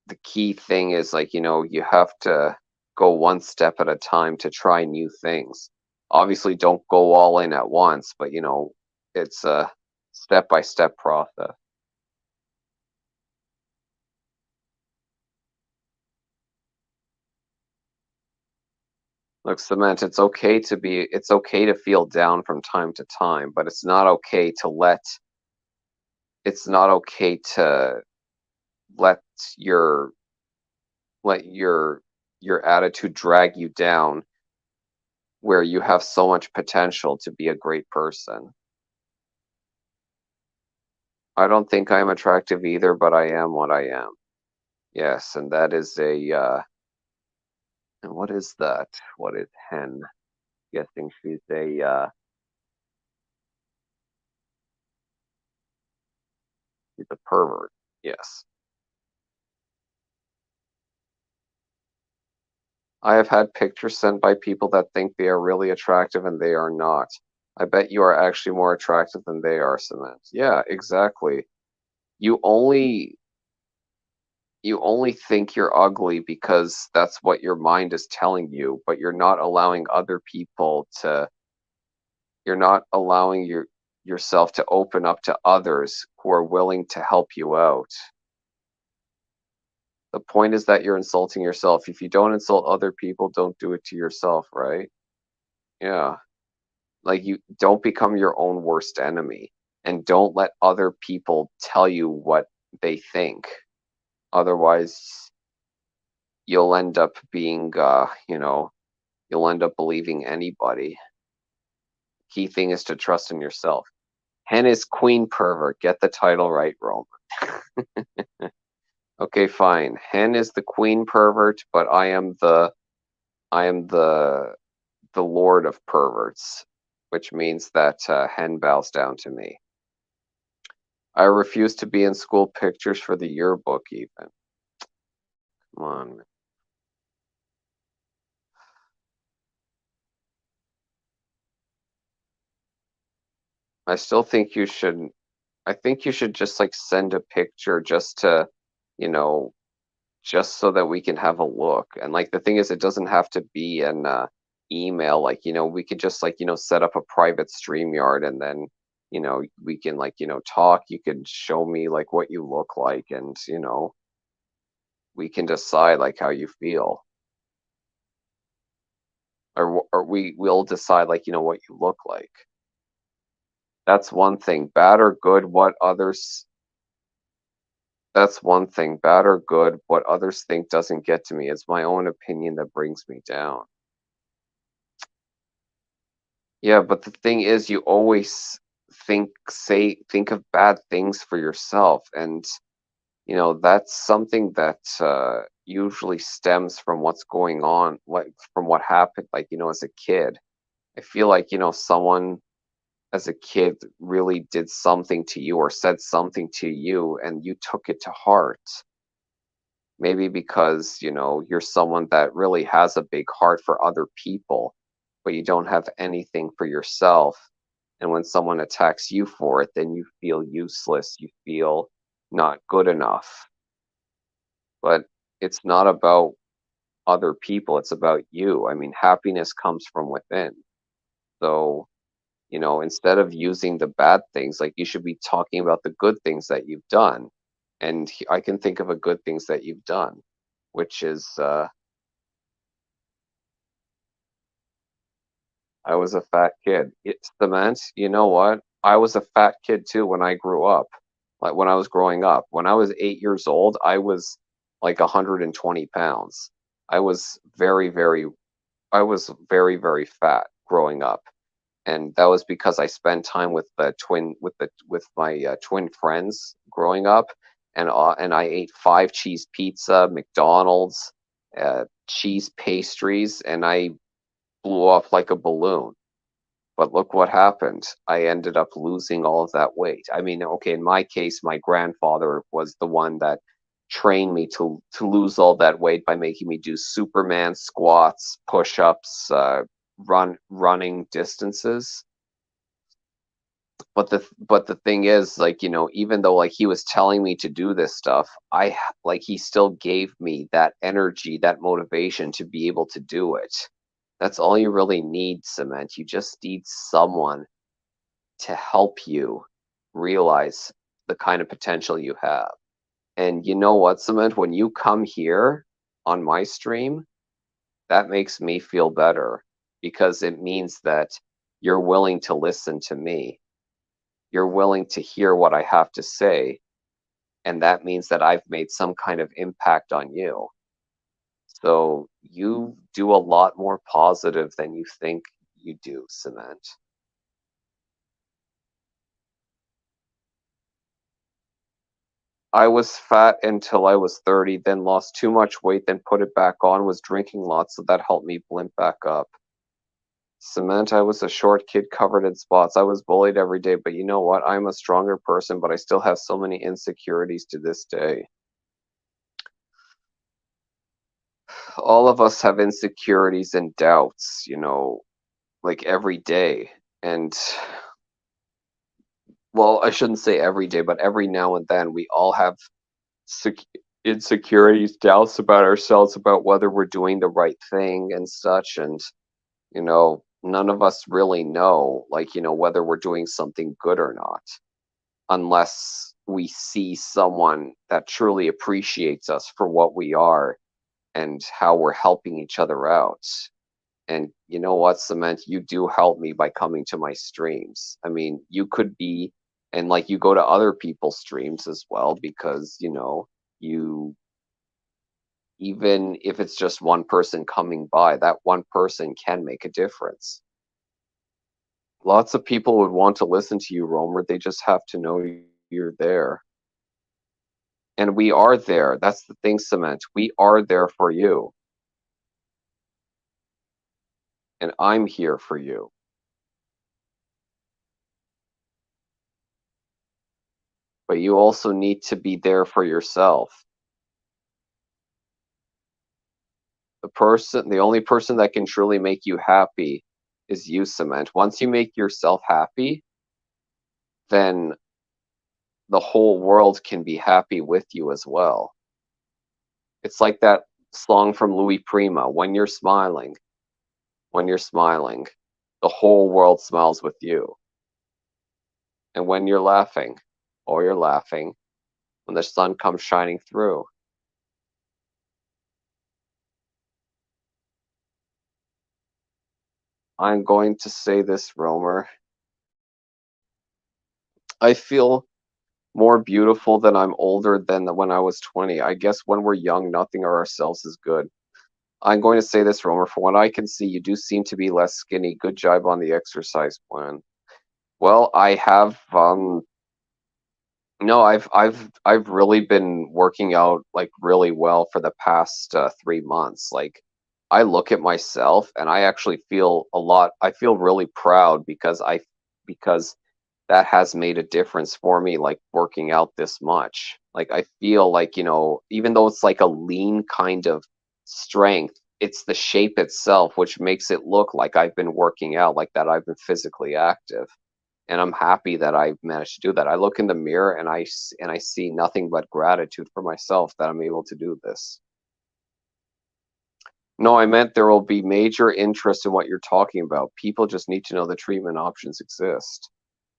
the key thing is like, you have to go one step at a time to try new things. Obviously, don't go all in at once, but it's a step by step process. Look, Cement, it's okay to feel down from time to time, but it's not okay to let your let your attitude drag you down where you have so much potential to be a great person. I don't think I'm attractive either, but I am what I am. Yes, and that is and what is that? What is hen? Guessing she's a pervert. Yes. I have had pictures sent by people that think they are really attractive and they are not. I bet you are actually more attractive than they are, Cement. Yeah, exactly. You only you only think you're ugly because that's what your mind is telling you, but you're not allowing yourself to open up to others who are willing to help you out. The point is that you're insulting yourself. If you don't insult other people, don't do it to yourself, right? Yeah. Like you don't become your own worst enemy and don't let other people tell you what they think. Otherwise, you'll end up being you'll end up believing anybody. Key thing is to trust in yourself. Hen is queen pervert. Get the title right, Rome. Okay, fine. Hen is the queen pervert, but I am the lord of perverts, which means that Hen bows down to me. I refuse to be in school pictures for the yearbook even. Come on, man. I still think you should I think you should just like send a picture just to, you know, just so that we can have a look. And like the thing is, it doesn't have to be an email. Like, we could just like, set up a private StreamYard and then, we can like, talk. You could show me like what you look like and, we can decide like how you feel. Or we will decide like, what you look like. That's one thing. Bad or good, what others That's one thing. Bad or good, what others think doesn't get to me. It's my own opinion that brings me down. Yeah, but the thing is, you always think of bad things for yourself, and that's something that usually stems from what's going on, from what happened, like as a kid. I feel like someone as a kid really did something to you or said something to you, and you took it to heart. Maybe because, you're someone that really has a big heart for other people, but you don't have anything for yourself. And when someone attacks you for it, then you feel useless, you feel not good enough. But it's not about other people, it's about you. I mean, happiness comes from within. So, instead of using the bad things, like you should be talking about the good things that you've done. And I can think of a good things that you've done, which is I was a fat kid. It's Cement, you know what? I was a fat kid too when I grew up. Like when I was growing up. When I was 8 years old, I was like 120 pounds. I was very, very fat growing up. And that was because I spent time with my twin friends growing up, and I ate 5 cheese pizza, McDonald's, cheese pastries, and I blew up like a balloon. But look what happened. I ended up losing all of that weight. I mean, okay, in my case, my grandfather was the one that trained me to lose all that weight by making me do Superman squats, push-ups, running distances. But the thing is, like, even though like he was telling me to do this stuff, like he still gave me that energy, that motivation to be able to do it. That's all you really need, Cement. You just need someone to help you realize the kind of potential you have. And you know what, Cement? When you come here on my stream, that makes me feel better because it means that you're willing to listen to me. You're willing to hear what I have to say. And that means that I've made some kind of impact on you. So you do a lot more positive than you think you do, Cement. I was fat until I was 30, then lost too much weight, then put it back on, was drinking lots, so that helped me blimp back up. Cement, I was a short kid covered in spots. I was bullied every day, but you know what? I'm a stronger person, but I still have so many insecurities to this day. all of us have insecurities and doubts, you know, like every day. And well, I shouldn't say every day, but every now and then we all have sec- insecurities, doubts about ourselves, about whether we're doing the right thing and such. And, you know, none of us really know, like, you know, whether we're doing something good or not, unless we see someone that truly appreciates us for what we are and how we're helping each other out. And you know what, Cement, you do help me by coming to my streams. I mean, you could be, and like you go to other people's streams as well, because, you know, you, even if it's just one person coming by, that one person can make a difference. Lots of people would want to listen to you, Romer. They just have to know you're there. And we are there. That's the thing, Cement. We are there for you. And I'm here for you. But you also need to be there for yourself. The only person that can truly make you happy is you, Cement. Once you make yourself happy, then the whole world can be happy with you as well. It's like that song from Louis Prima, when you're smiling, the whole world smiles with you. And when you're laughing, when the sun comes shining through. I'm going to say this, Romer. I feel more beautiful than I'm older than when I was 20. I guess when we're young, nothing or ourselves is good. I'm going to say this, Romer. From what I can see, you do seem to be less skinny. Good job on the exercise plan. Well, I have no, I've really been working out like really well for the past 3 months. Like I look at myself and I actually feel a lot. I feel really proud because that has made a difference for me, like working out this much. Like I feel like, you know, even though it's like a lean kind of strength, it's the shape itself which makes it look like I've been working out, like that I've been physically active. And I'm happy that I managed to do that. I look in the mirror and and I see nothing but gratitude for myself that I'm able to do this. No, I meant there will be major interest in what you're talking about. People just need to know the treatment options exist.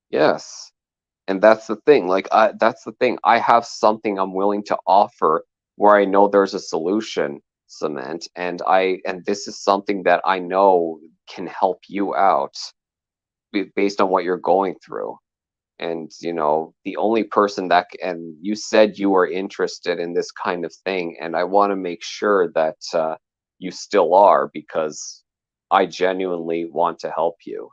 Yes. And that's the thing. That's the thing. I have something I'm willing to offer where I know there's a solution, Cement, and this is something that I know can help you out based on what you're going through. And you know, the only person and you said you were interested in this kind of thing, and I want to make sure that you still are, because I genuinely want to help you.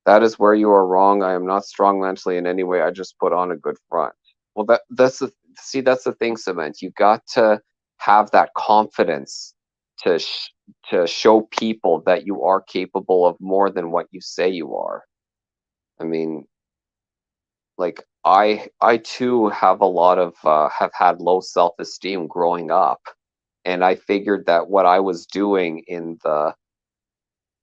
That is where you are wrong. I am not strong mentally in any way. I just put on a good front. Well, that's the thing, Cement. You got to have that confidence to to show people that you are capable of more than what you say you are. I mean, like I too have a lot of have had low self-esteem growing up, and I figured that what I was doing in the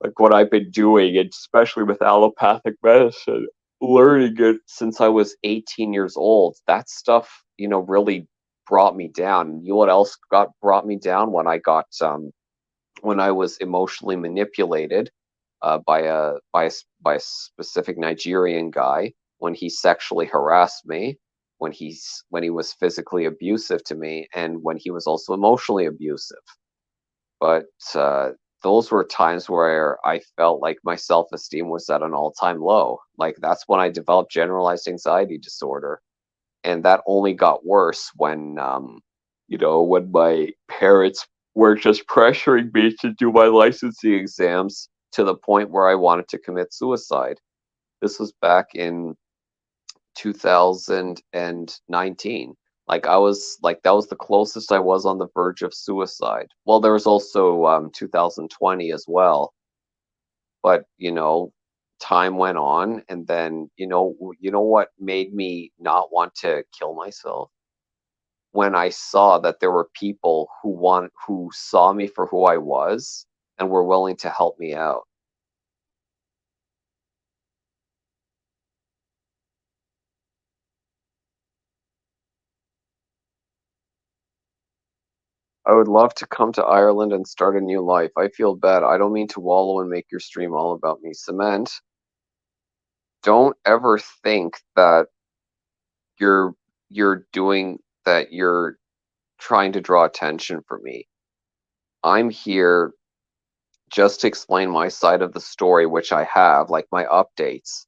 like what I've been doing, and especially with allopathic medicine, learning it since I was 18 years old, that stuff, you know, really brought me down. You know what else brought me down? When I was emotionally manipulated by a specific Nigerian guy, when he sexually harassed me, when he was physically abusive to me, and when he was also emotionally abusive. But those were times where I felt like my self-esteem was at an all-time low. Like that's when I developed generalized anxiety disorder, and that only got worse when you know, when my parents were just pressuring me to do my licensing exams to the point where I wanted to commit suicide. This was back in 2019. Like I was like that was the closest I was on the verge of suicide. Well, there was also 2020 as well, but you know, time went on, and then you know what made me not want to kill myself? when I saw that there were people who saw me for who I was and were willing to help me out. I would love to come to Ireland and start a new life. I feel bad. I don't mean to wallow and make your stream all about me. Cement, don't ever think that you're you're trying to draw attention for me. I'm here just to explain my side of the story, which I have, like my updates.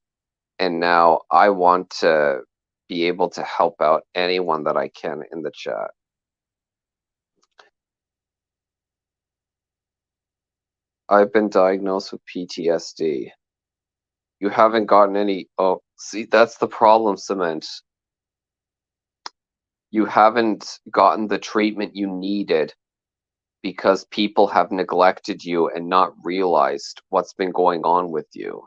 And now I want to be able to help out anyone that I can in the chat. I've been diagnosed with PTSD. You haven't gotten any. Oh, see, that's the problem, Cement. You haven't gotten the treatment you needed because people have neglected you and not realized what's been going on with you.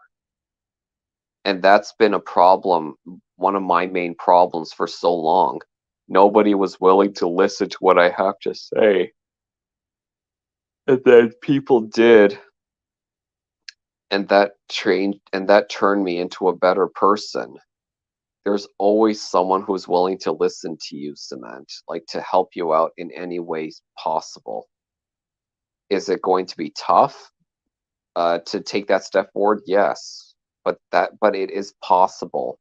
And that's been a problem, one of my main problems for so long. Nobody was willing to listen to what I have to say. And then people did. And that turned me into a better person. There's always someone who's willing to listen to you, Cement, like to help you out in any way possible. Is it going to be tough to take that step forward? Yes, but it is possible.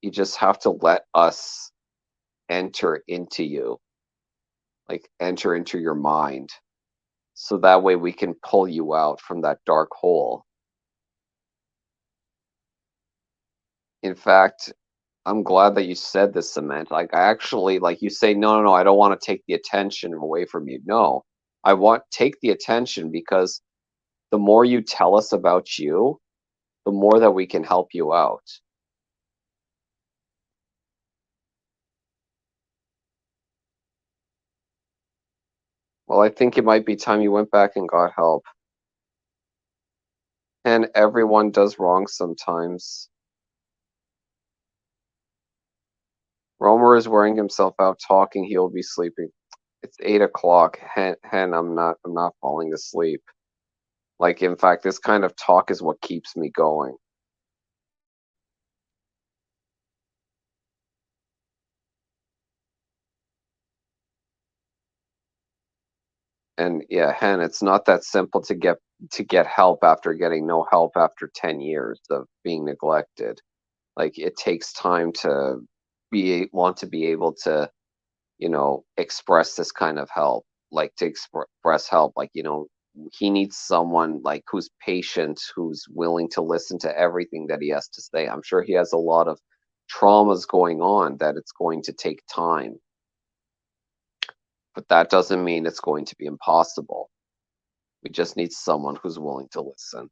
You just have to let us enter into you, like enter into your mind, so that way we can pull you out from that dark hole. In fact, I'm glad that you said this, Cement. Like, I actually, like, you say, no, no, no, I don't want to take the attention away from you. No, I want take the attention because the more you tell us about you, the more that we can help you out. Well, I think it might be time you went back and got help. And everyone does wrong sometimes. Romer is wearing himself out talking. He'll be sleeping. It's 8 o'clock. Hen, I'm not falling asleep. Like, in fact, this kind of talk is what keeps me going. And yeah, Hen, it's not that simple to get help after getting no help after 10 years of being neglected. Like, it takes time to want to be able to, express this kind of help, like to express help, like, he needs someone like who's patient, who's willing to listen to everything that he has to say. I'm sure he has a lot of traumas going on that it's going to take time, but that doesn't mean it's going to be impossible. We just need someone who's willing to listen.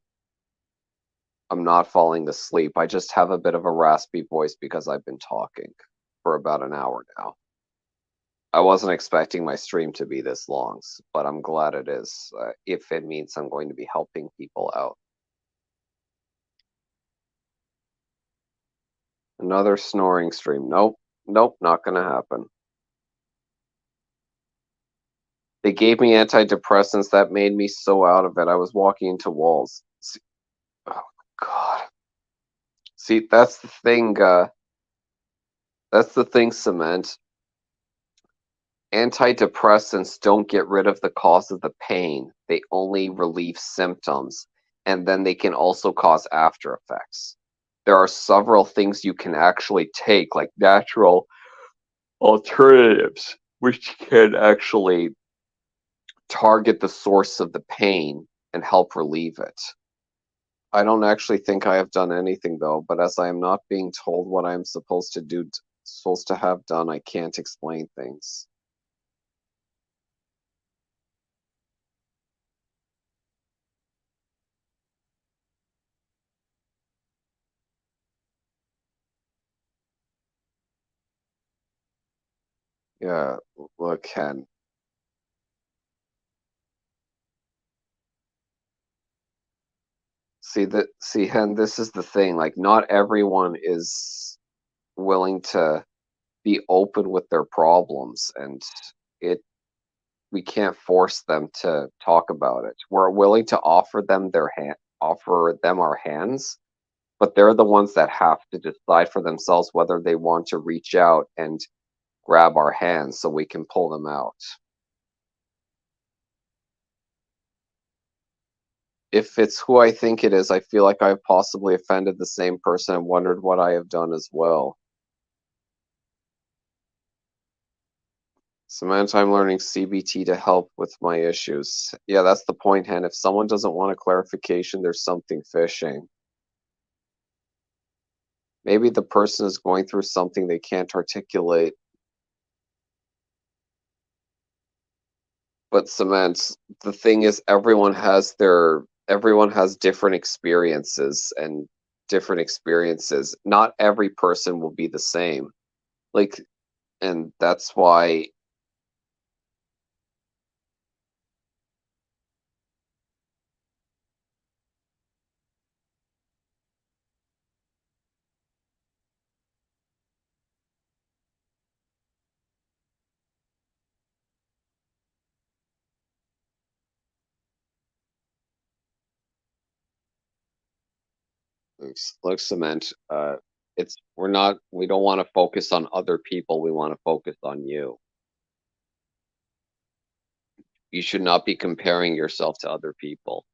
I'm not falling asleep. I just have a bit of a raspy voice because I've been talking for about an hour now. I wasn't expecting my stream to be this long, but I'm glad it is, if it means I'm going to be helping people out. Another snoring stream. Nope, nope, not gonna happen. They gave me antidepressants that made me so out of it. I was walking into walls. See, oh, God. See, that's the thing, Cement. Antidepressants don't get rid of the cause of the pain. They only relieve symptoms, and then they can also cause after effects. There are several things you can actually take, like natural alternatives, which can actually target the source of the pain and help relieve it. I don't actually think I have done anything though, but as I am not being told what I am supposed to have done, I can't explain things. Yeah, look, Ken. Hen, this is the thing. Like, not everyone is willing to be open with their problems, and it we can't force them to talk about it. We're willing to offer them our hands, but they're the ones that have to decide for themselves whether they want to reach out and grab our hands so we can pull them out. If it's who I think it is, I feel like I've possibly offended the same person and wondered what I have done as well. Samantha, I'm learning CBT to help with my issues. Yeah, that's the point, Hen. If someone doesn't want a clarification, there's something fishing. Maybe the person is going through something they can't articulate. But Cement, the thing is, everyone has different experiences and different experiences. Not every person will be the same. Like, and that's why. Look, Cement, we don't want to focus on other people. We want to focus on you. You should not be comparing yourself to other people.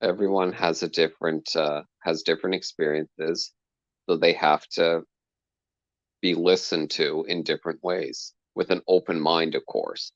Everyone has different experiences, so they have to be listened to in different ways with an open mind, of course.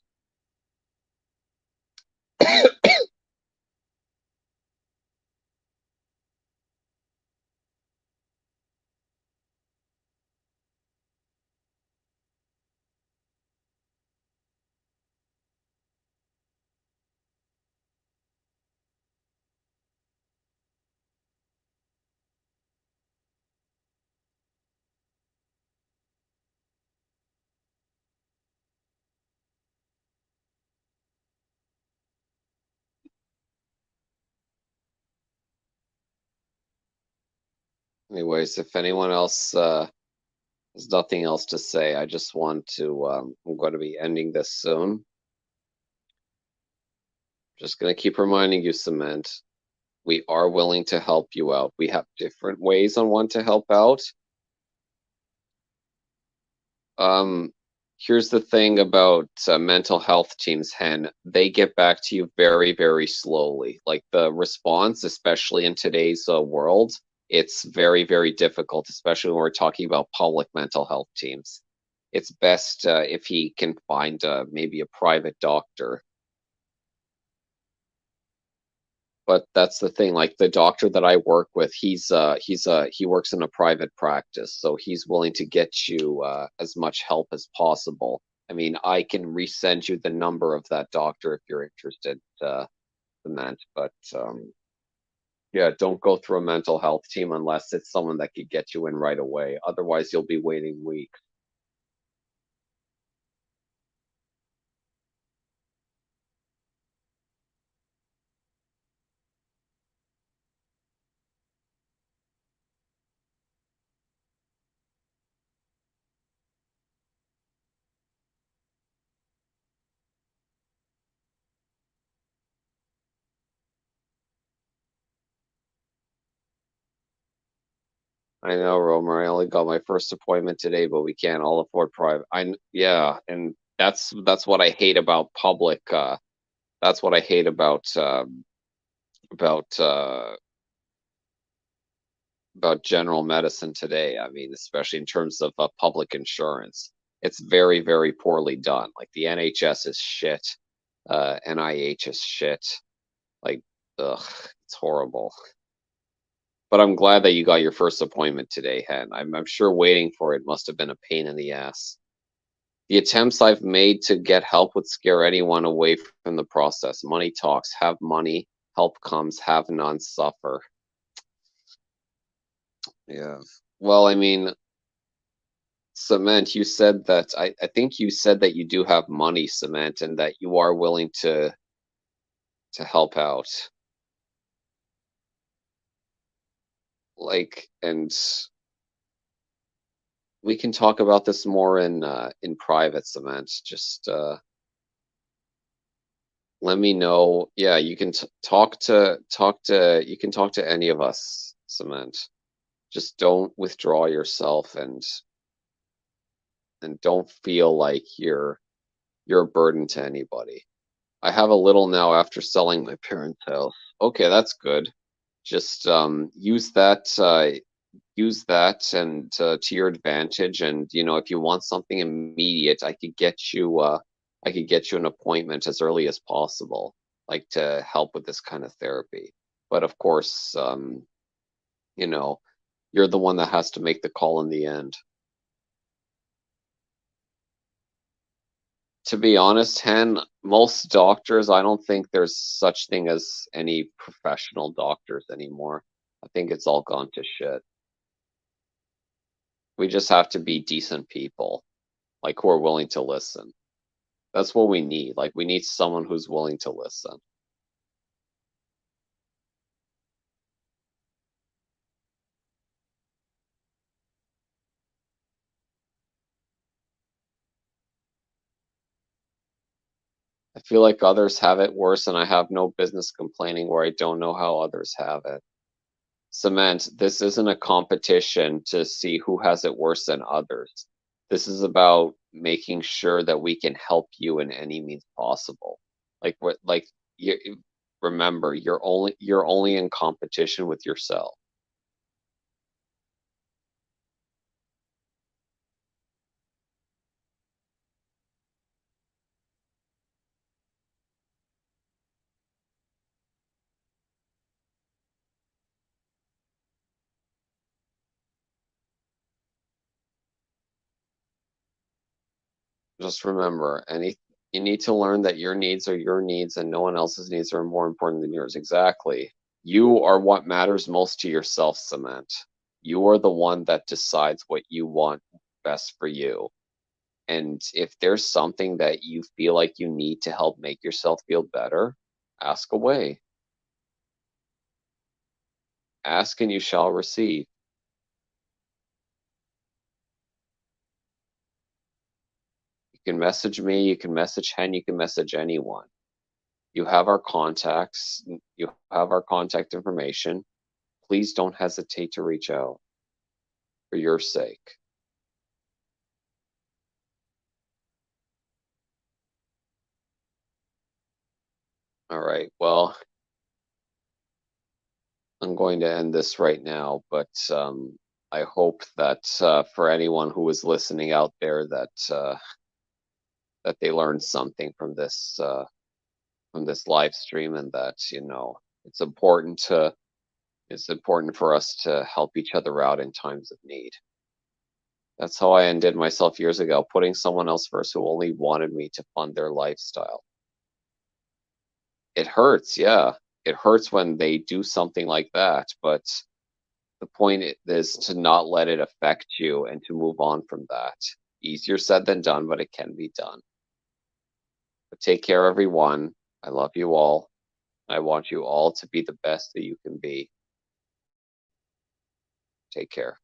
Anyways, if anyone else has nothing else to say, I just want to I'm going to be ending this soon. Just going to keep reminding you, Cement, we are willing to help you out. We have different ways on one to help out. Um, Here's the thing about mental health teams, Hen. They get back to you very, very slowly. Like the response, especially in today's world, it's very, very difficult, especially when we're talking about public mental health teams. It's best if he can find maybe a private doctor. But that's the thing, like the doctor that I work with, he works in a private practice, so he's willing to get you as much help as possible. I mean, I can resend you the number of that doctor if you're interested, Cement. But yeah, don't go through a mental health team unless it's someone that could get you in right away. Otherwise, you'll be waiting weeks. I know, Romer. I only got my first appointment today, but we can't all afford private. Yeah, and that's what I hate about public. That's what I hate about uh, about general medicine today. I mean, especially in terms of public insurance, it's very, very poorly done. Like the NHS is shit, NIH is shit. Like, ugh, it's horrible. But I'm glad that you got your first appointment today, Hen. I'm sure waiting for it must have been a pain in the ass. The attempts I've made to get help would scare anyone away from the process. Money talks, have money, help comes, have none, suffer. Yeah. Well, I mean, Cement, you said that I think you said that you do have money, Cement, and that you are willing to to help out. And we can talk about this more in private, Cement. Just let me know. Yeah, you can you can talk to any of us, Cement. Just don't withdraw yourself and don't feel like you're a burden to anybody. I have a little now after selling my parents' house. Okay, that's good. Just use that and to your advantage. And if you want something immediate, I could get you an appointment as early as possible, like to help with this kind of therapy. But of course, you know, you're the one that has to make the call in the end. To be honest, Hen, most doctors, I don't think there's such thing as any professional doctors anymore. I think it's all gone to shit. We just have to be decent people, like who are willing to listen. That's what we need. Like we need someone who's willing to listen. I feel like others have it worse, and I have no business complaining where I don't know how others have it. Cement, this isn't a competition to see who has it worse than others. This is about making sure that we can help you in any means possible. You remember, you're only in competition with yourself. Just remember, you need to learn that your needs are your needs and no one else's needs are more important than yours. Exactly. You are what matters most to yourself, Cement. You are the one that decides what you want best for you. And if there's something that you feel like you need to help make yourself feel better, ask away. Ask and you shall receive. You can message me, you can message Hen, you can message anyone. You have our contacts, you have our contact information. Please don't hesitate to reach out for your sake. All right. Well, I'm going to end this right now, but I hope that for anyone who is listening out there that they learned something from this live stream, and that it's important for us to help each other out in times of need. That's how I undid myself years ago, putting someone else first who only wanted me to fund their lifestyle. It hurts, yeah. It hurts when they do something like that, but the point is to not let it affect you and to move on from that. Easier said than done, but it can be done. But take care, everyone. I love you all. I want you all to be the best that you can be. Take care.